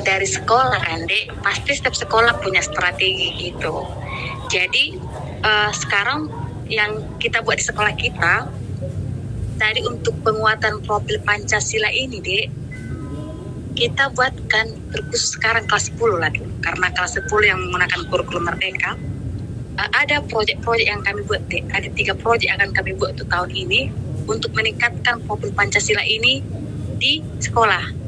dari sekolah kan, pasti setiap sekolah punya strategi gitu. Jadi sekarang yang kita buat di sekolah kita, tadi untuk penguatan profil Pancasila ini, kita buatkan terkhusus sekarang kelas 10 lah dulu. Karena kelas 10 yang menggunakan kurikulum Merdeka, ada proyek-proyek yang kami buat, ada 3 proyek yang akan kami buat untuk tahun ini untuk meningkatkan profil Pancasila ini di sekolah.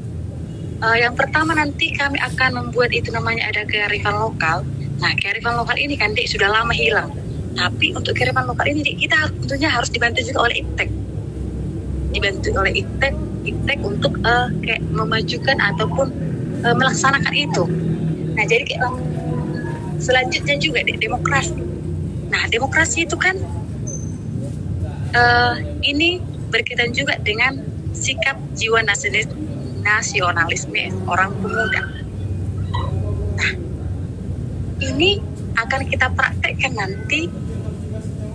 Yang pertama nanti kami akan membuat itu namanya ada kearifan lokal. Nah, kearifan lokal ini kan sudah lama hilang. Tapi untuk kearifan lokal ini kita tentunya harus dibantu juga oleh IPTEK. Dibantu oleh IPTEK untuk kayak memajukan ataupun melaksanakan itu. Nah, jadi kayak selanjutnya juga demokrasi. Nah, demokrasi itu kan ini berkaitan juga dengan sikap jiwa nasionalisme orang pemuda. Nah, ini akan kita praktekkan nanti.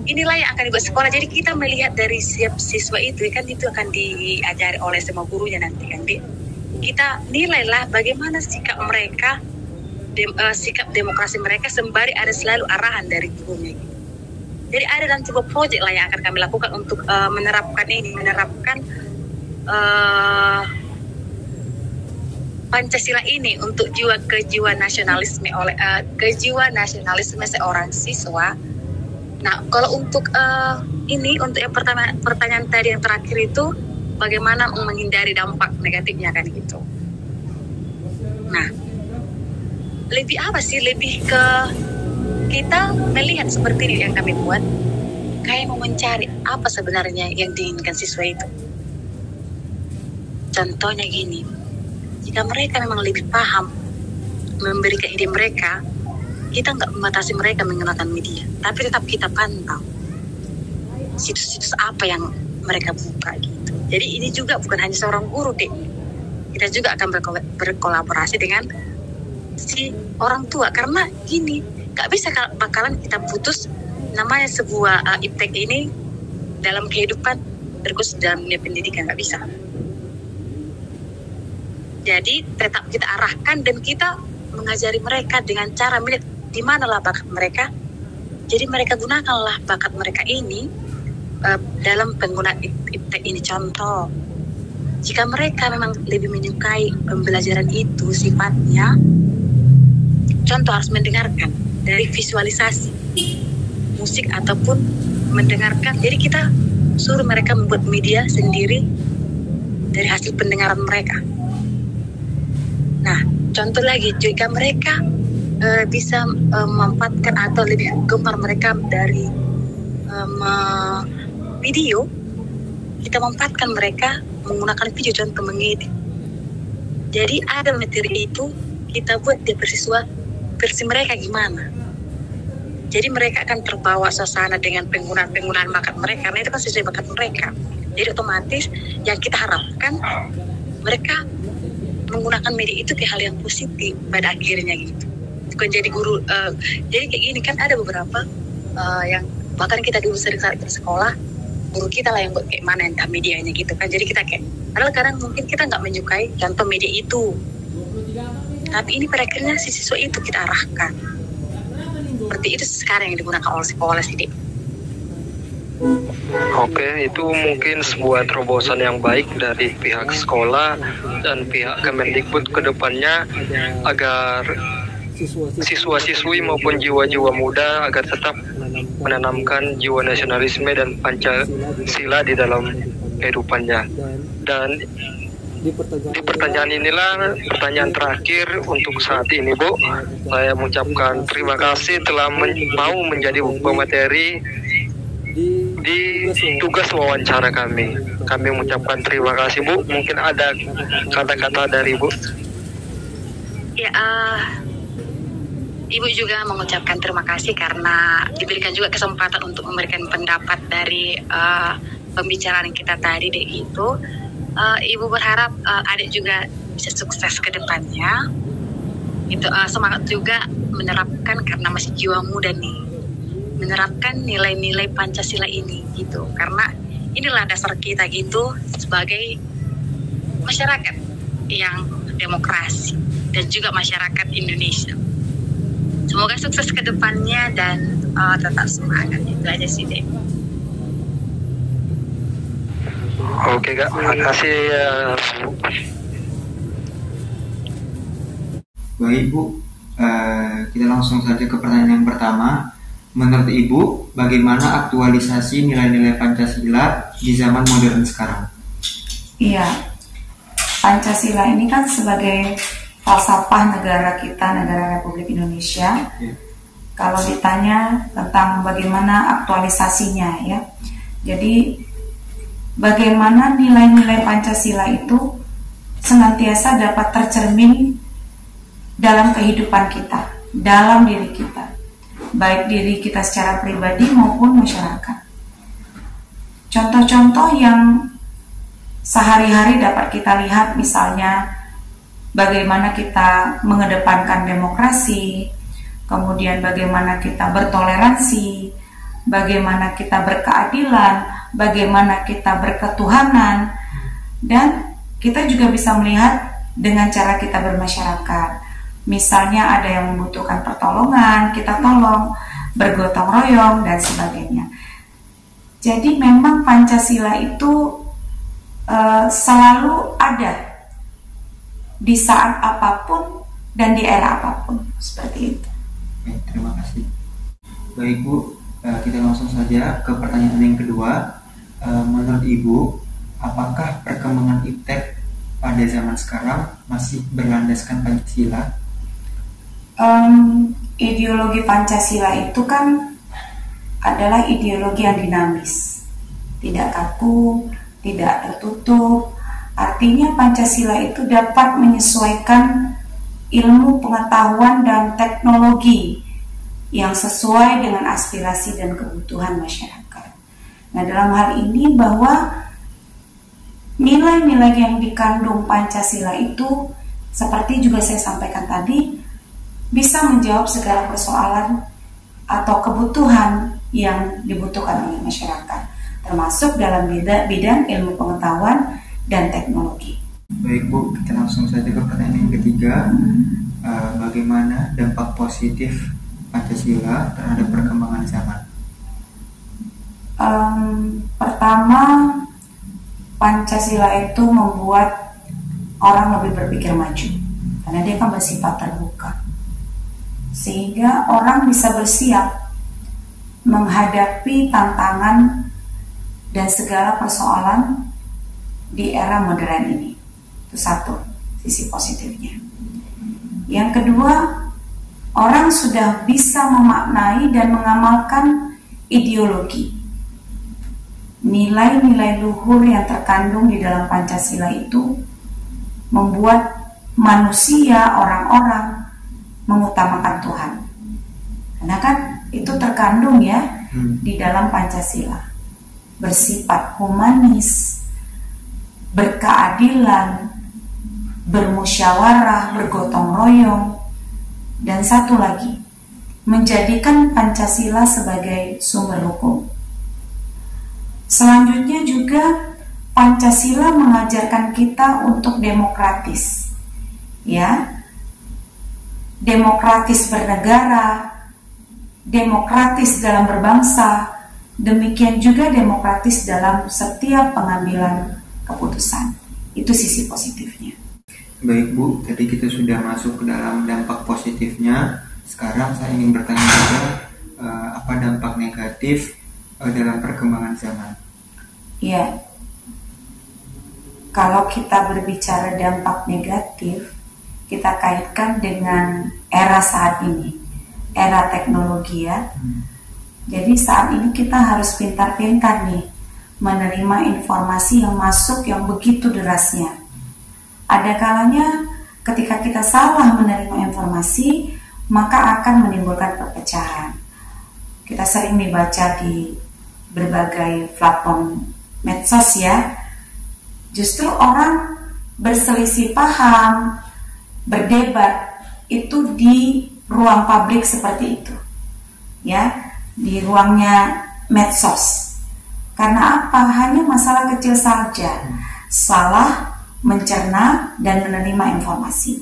Inilah yang akan dibuat sekolah. Jadi kita melihat dari setiap siswa itu kan itu akan diajari oleh semua gurunya nanti kan. Kita nilailah bagaimana sikap mereka, sikap demokrasi mereka sembari ada selalu arahan dari gurunya. Jadi ada dan sebuah proyek lah yang akan kami lakukan untuk menerapkan Pancasila ini untuk kejiwa nasionalisme kejiwa nasionalisme seorang siswa. Nah, kalau untuk untuk yang pertanyaan tadi yang terakhir itu bagaimana menghindari dampak negatifnya kan gitu. Nah, lebih apa sih? Lebih ke kita melihat seperti ini yang kami buat, kayak mau mencari apa sebenarnya yang diinginkan siswa itu. Contohnya gini, jika mereka memang lebih paham memberikan ide mereka, kita nggak membatasi mereka menggunakan media, tapi tetap kita pantau situs-situs apa yang mereka buka gitu. Jadi ini juga bukan hanya seorang guru, kita juga akan berkolaborasi dengan si orang tua, karena gini, nggak bisa bakalan kita putus namanya sebuah IPTEK ini dalam kehidupan terkhusus dalam dunia pendidikan, nggak bisa. Jadi tetap kita arahkan dan kita mengajari mereka dengan cara melihat di manalah bakat mereka. Jadi mereka gunakanlah bakat mereka ini dalam penggunaan IPTEK ini. Contoh, jika mereka memang lebih menyukai pembelajaran itu sifatnya, contoh harus mendengarkan dari visualisasi musik ataupun mendengarkan. Jadi kita suruh mereka membuat media sendiri dari hasil pendengaran mereka. Nah, contoh lagi, jika mereka bisa memanfaatkan atau lebih gemar mereka dari video, kita memanfaatkan mereka menggunakan video contoh mengedit. Jadi ada materi itu kita buat di versi mereka gimana. Jadi mereka akan terbawa suasana dengan penggunaan bakat mereka, karena itu kan sesuai bakat mereka. Jadi otomatis yang kita harapkan mereka menggunakan media itu ke hal yang positif pada akhirnya gitu. Bukan jadi guru. Jadi kayak gini kan ada beberapa yang bahkan kita dulu sering saat kita sekolah, guru kita lah yang buat kayak mana entah medianya gitu kan. Jadi kita kayak, padahal kadang mungkin kita nggak menyukai contoh media itu, tapi ini pada akhirnya si siswa itu kita arahkan. Seperti itu sekarang yang digunakan oleh sekolah sih, Dik. Oke, itu mungkin sebuah terobosan yang baik dari pihak sekolah dan pihak Kemendikbud ke depannya agar siswa-siswi maupun jiwa-jiwa muda agar tetap menanamkan jiwa nasionalisme dan Pancasila di dalam kehidupannya. Dan di pertanyaan inilah pertanyaan terakhir untuk saat ini, Bu. Saya mengucapkan terima kasih telah mau menjadi pemateri di tugas wawancara kami. Kami mengucapkan terima kasih, Bu. Mungkin ada kata-kata dari Bu. Ya, Ibu juga mengucapkan terima kasih karena diberikan juga kesempatan untuk memberikan pendapat dari pembicaraan kita tadi deh itu. Ibu berharap adik juga bisa sukses ke depannya. Itu semangat juga menerapkan karena masih jiwa muda nih. Menerapkan nilai-nilai Pancasila ini gitu. Karena inilah dasar kita gitu sebagai masyarakat yang demokrasi dan juga masyarakat Indonesia. Semoga sukses ke depannya dan tetap semangat. Itu aja sih, Dek. Oke, Kak. Makasih ya. Baik, Bu. Kita langsung saja ke pertanyaan yang pertama. Menurut Ibu, bagaimana aktualisasi nilai-nilai Pancasila di zaman modern sekarang? Iya, Pancasila ini kan sebagai falsafah negara kita, negara Republik Indonesia. Kalau ditanya tentang bagaimana aktualisasinya ya, jadi bagaimana nilai-nilai Pancasila itu senantiasa dapat tercermin dalam kehidupan kita, dalam diri kita, baik diri kita secara pribadi maupun masyarakat. Contoh-contoh yang sehari-hari dapat kita lihat misalnya bagaimana kita mengedepankan demokrasi, kemudian bagaimana kita bertoleransi, bagaimana kita berkeadilan, bagaimana kita berketuhanan, dan kita juga bisa melihat dengan cara kita bermasyarakat. Misalnya ada yang membutuhkan pertolongan, kita tolong, bergotong royong, dan sebagainya. Jadi memang Pancasila itu selalu ada di saat apapun dan di era apapun, seperti itu. Baik, terima kasih. Baik, Bu, kita langsung saja ke pertanyaan yang kedua. Menurut Ibu, apakah perkembangan iptek pada zaman sekarang masih berlandaskan Pancasila? Ideologi Pancasila itu kan adalah ideologi yang dinamis, tidak kaku, tidak tertutup. Artinya Pancasila itu dapat menyesuaikan ilmu pengetahuan dan teknologi yang sesuai dengan aspirasi dan kebutuhan masyarakat. Nah, dalam hal ini bahwa nilai-nilai yang dikandung Pancasila itu seperti juga saya sampaikan tadi bisa menjawab segala persoalan atau kebutuhan yang dibutuhkan oleh masyarakat, termasuk dalam bidang ilmu pengetahuan dan teknologi. Baik, Bu, kita langsung saja ke pertanyaan yang ketiga. Bagaimana dampak positif Pancasila terhadap perkembangan zaman? Pertama, Pancasila itu membuat orang lebih berpikir maju, karena dia kan bersifat terbuka, sehingga orang bisa bersiap menghadapi tantangan dan segala persoalan di era modern ini. Itu satu sisi positifnya. Yang kedua, orang sudah bisa memaknai dan mengamalkan ideologi nilai-nilai luhur yang terkandung di dalam Pancasila itu membuat manusia, orang-orang mengutamakan Tuhan. Karena kan itu terkandung ya di dalam Pancasila. Bersifat humanis, berkeadilan, bermusyawarah, bergotong royong, dan satu lagi, menjadikan Pancasila sebagai sumber hukum. Selanjutnya juga Pancasila mengajarkan kita untuk demokratis, ya, demokratis bernegara, demokratis dalam berbangsa, demikian juga demokratis dalam setiap pengambilan keputusan. Itu sisi positifnya. Baik Bu, tadi kita sudah masuk ke dalam dampak positifnya. Sekarang saya ingin bertanya juga apa dampak negatif dalam perkembangan zaman? Ya, kalau kita berbicara dampak negatif, kita kaitkan dengan era saat ini, era teknologi ya. Jadi saat ini kita harus pintar-pintar nih menerima informasi yang masuk yang begitu derasnya. Ada kalanya ketika kita salah menerima informasi, maka akan menimbulkan perpecahan. Kita sering dibaca di berbagai platform medsos ya, justru orang berselisih paham, berdebat itu di ruang publik seperti itu, ya, di ruangnya medsos. Karena apa? Hanya masalah kecil saja, salah mencerna dan menerima informasi.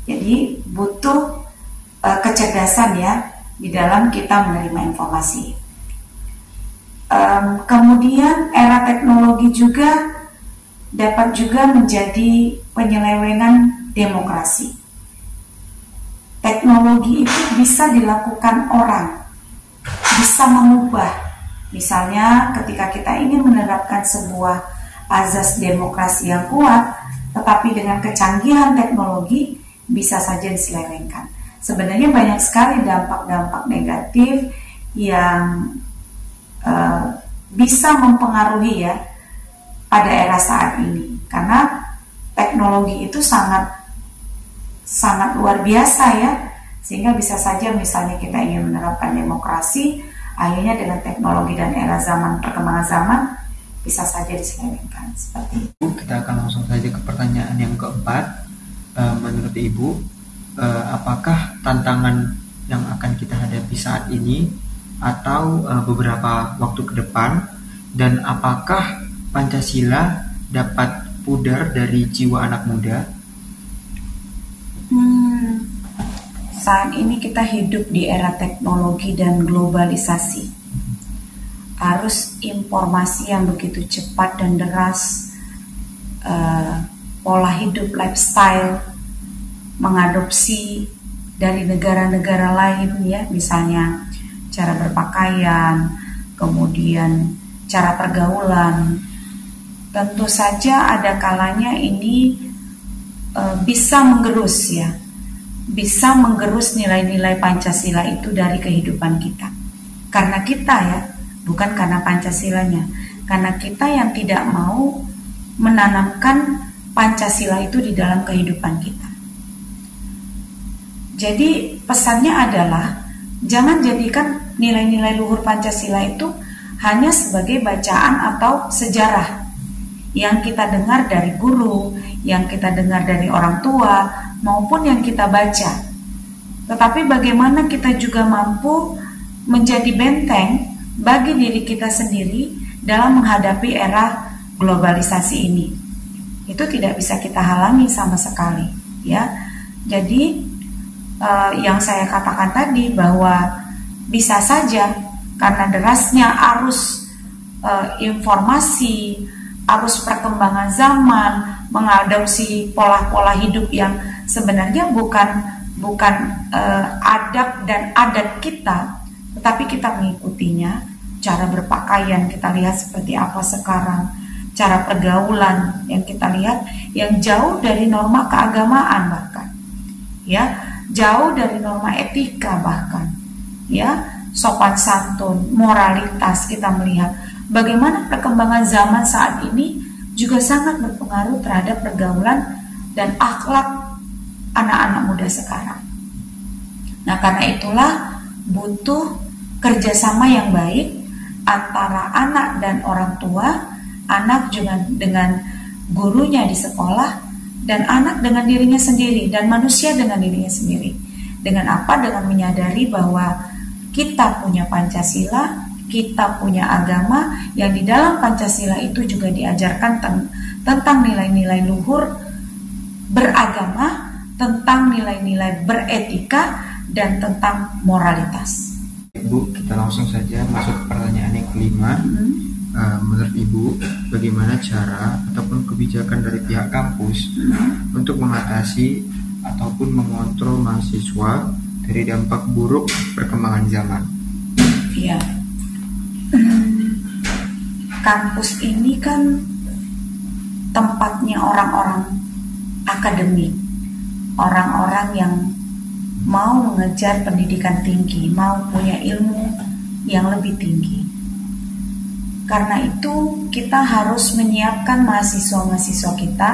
Jadi butuh kecerdasan ya di dalam kita menerima informasi. Kemudian era teknologi juga dapat juga menjadi penyelewengan demokrasi. Teknologi itu bisa dilakukan orang, bisa mengubah. Misalnya ketika kita ingin menerapkan sebuah azas demokrasi yang kuat, tetapi dengan kecanggihan teknologi bisa saja diselewengkan. Sebenarnya banyak sekali dampak-dampak negatif yang bisa mempengaruhi ya pada era saat ini, karena teknologi itu sangat luar biasa ya, sehingga bisa saja misalnya kita ingin menerapkan demokrasi, akhirnya dengan teknologi dan era zaman, perkembangan zaman bisa saja diselewengkan seperti itu. Kita akan langsung saja ke pertanyaan yang keempat. Menurut Ibu, apakah tantangan yang akan kita hadapi saat ini atau beberapa waktu ke depan, dan apakah Pancasila dapat pudar dari jiwa anak muda? Saat ini kita hidup di era teknologi dan globalisasi. Arus informasi yang begitu cepat dan deras, pola hidup lifestyle, mengadopsi dari negara-negara lain ya, misalnya cara berpakaian, kemudian cara pergaulan. Tentu saja ada kalanya ini bisa menggerus ya, bisa menggerus nilai-nilai Pancasila itu dari kehidupan kita. Karena kita ya, bukan karena Pancasilanya, karena kita yang tidak mau menanamkan Pancasila itu di dalam kehidupan kita. Jadi pesannya adalah jangan jadikan nilai-nilai luhur Pancasila itu hanya sebagai bacaan atau sejarah yang kita dengar dari guru, yang kita dengar dari orang tua, maupun yang kita baca. Tetapi bagaimana kita juga mampu menjadi benteng bagi diri kita sendiri dalam menghadapi era globalisasi ini. Itu tidak bisa kita halangi sama sekali, ya. Jadi yang saya katakan tadi bahwa bisa saja karena derasnya arus informasi, arus perkembangan zaman, mengadopsi pola-pola hidup yang sebenarnya bukan adab dan adat kita, tetapi kita mengikutinya. Cara berpakaian kita lihat seperti apa sekarang, cara pergaulan yang kita lihat yang jauh dari norma keagamaan bahkan, ya, jauh dari norma etika bahkan, ya, sopan santun, moralitas kita melihat bagaimana perkembangan zaman saat ini juga sangat berpengaruh terhadap pergaulan dan akhlak anak-anak muda sekarang. Nah, karena itulah butuh kerjasama yang baik antara anak dan orang tua, anak juga dengan gurunya di sekolah, dan anak dengan dirinya sendiri, dan manusia dengan dirinya sendiri. Dengan apa? Dengan menyadari bahwa kita punya Pancasila, kita punya agama, yang di dalam Pancasila itu juga diajarkan tentang nilai-nilai luhur beragama, tentang nilai-nilai beretika, dan tentang moralitas. Ibu, kita langsung saja masuk ke pertanyaan yang kelima. Menurut Ibu, bagaimana cara ataupun kebijakan dari pihak kampus untuk mengatasi ataupun mengontrol mahasiswa dari dampak buruk perkembangan zaman? Iya, kampus ini kan tempatnya orang-orang akademik, orang-orang yang mau mengejar pendidikan tinggi, mau punya ilmu yang lebih tinggi. Karena itu kita harus menyiapkan mahasiswa-mahasiswa kita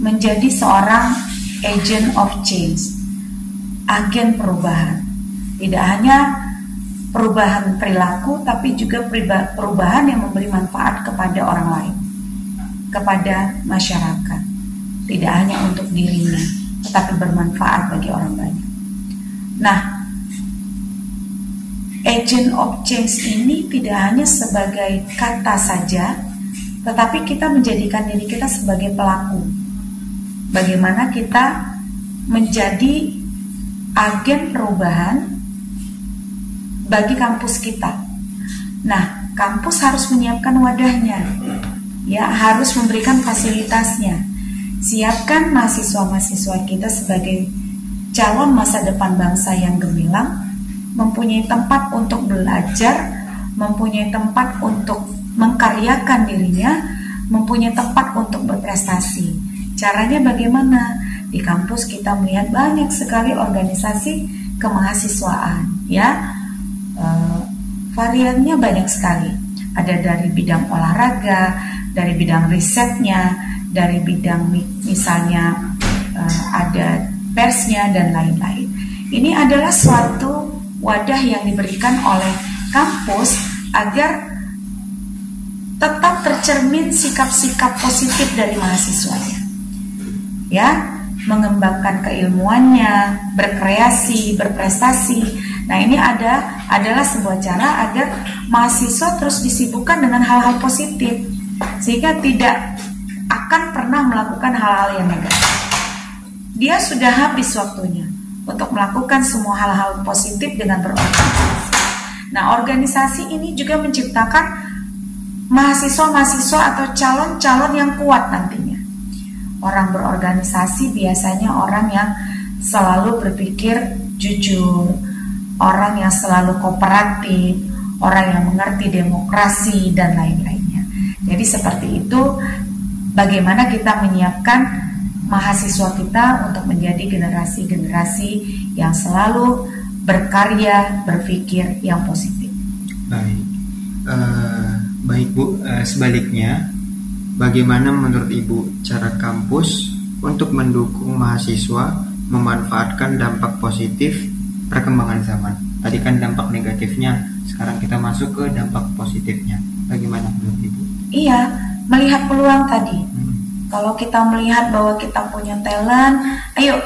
menjadi seorang agent of change, agen perubahan. Tidak hanya perubahan perilaku, tapi juga perubahan yang memberi manfaat kepada orang lain, kepada masyarakat. Tidak hanya untuk dirinya, tetapi bermanfaat bagi orang banyak. Nah, agent of change ini tidak hanya sebagai kata saja, tetapi kita menjadikan diri kita sebagai pelaku. Bagaimana kita menjadi agen perubahan bagi kampus kita. Nah, kampus harus menyiapkan wadahnya, ya, harus memberikan fasilitasnya. Siapkan mahasiswa-mahasiswa kita sebagai calon masa depan bangsa yang gemilang, mempunyai tempat untuk belajar, mempunyai tempat untuk mengkaryakan dirinya, mempunyai tempat untuk berprestasi. Caranya bagaimana? Di kampus kita melihat banyak sekali organisasi kemahasiswaan, ya, variannya banyak sekali. Ada dari bidang olahraga, dari bidang risetnya, dari bidang misalnya ada persnya dan lain-lain. Ini adalah suatu wadah yang diberikan oleh kampus agar tetap tercermin sikap-sikap positif dari mahasiswanya, ya, mengembangkan keilmuannya, berkreasi, berprestasi. Nah, ini adalah sebuah cara agar mahasiswa terus disibukkan dengan hal-hal positif, sehingga tidak akan pernah melakukan hal-hal yang negatif. Dia sudah habis waktunya untuk melakukan semua hal-hal positif dengan berorganisasi. Nah, organisasi ini juga menciptakan mahasiswa-mahasiswa atau calon-calon yang kuat nantinya. Orang berorganisasi biasanya orang yang selalu berpikir jujur, orang yang selalu kooperatif, orang yang mengerti demokrasi dan lain-lainnya. Jadi seperti itu bagaimana kita menyiapkan mahasiswa kita untuk menjadi generasi-generasi yang selalu berkarya, berpikir yang positif. Baik Bu, sebaliknya, bagaimana menurut Ibu cara kampus untuk mendukung mahasiswa memanfaatkan dampak positif perkembangan zaman? Tadi kan dampak negatifnya, sekarang kita masuk ke dampak positifnya. Bagaimana menurut Ibu? Iya, melihat peluang tadi. Kalau kita melihat bahwa kita punya talent, ayo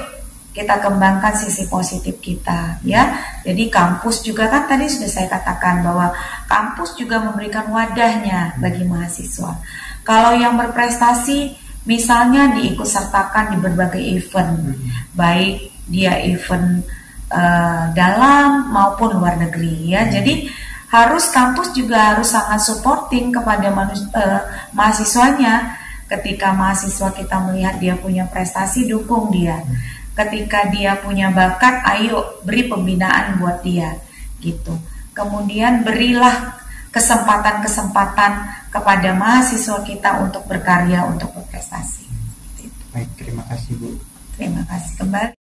kita kembangkan sisi positif kita, ya. Jadi kampus juga kan tadi sudah saya katakan bahwa kampus juga memberikan wadahnya bagi mahasiswa. Kalau yang berprestasi misalnya diikutsertakan di berbagai event, baik dia event dalam maupun luar negeri, ya. Jadi harus kampus juga harus sangat supporting kepada mahasiswanya. Ketika mahasiswa kita melihat dia punya prestasi, dukung dia. Ketika dia punya bakat, ayo beri pembinaan buat dia, gitu. Kemudian berilah kesempatan-kesempatan kepada mahasiswa kita untuk berkarya, untuk berprestasi. Baik, terima kasih Bu. Terima kasih kembali.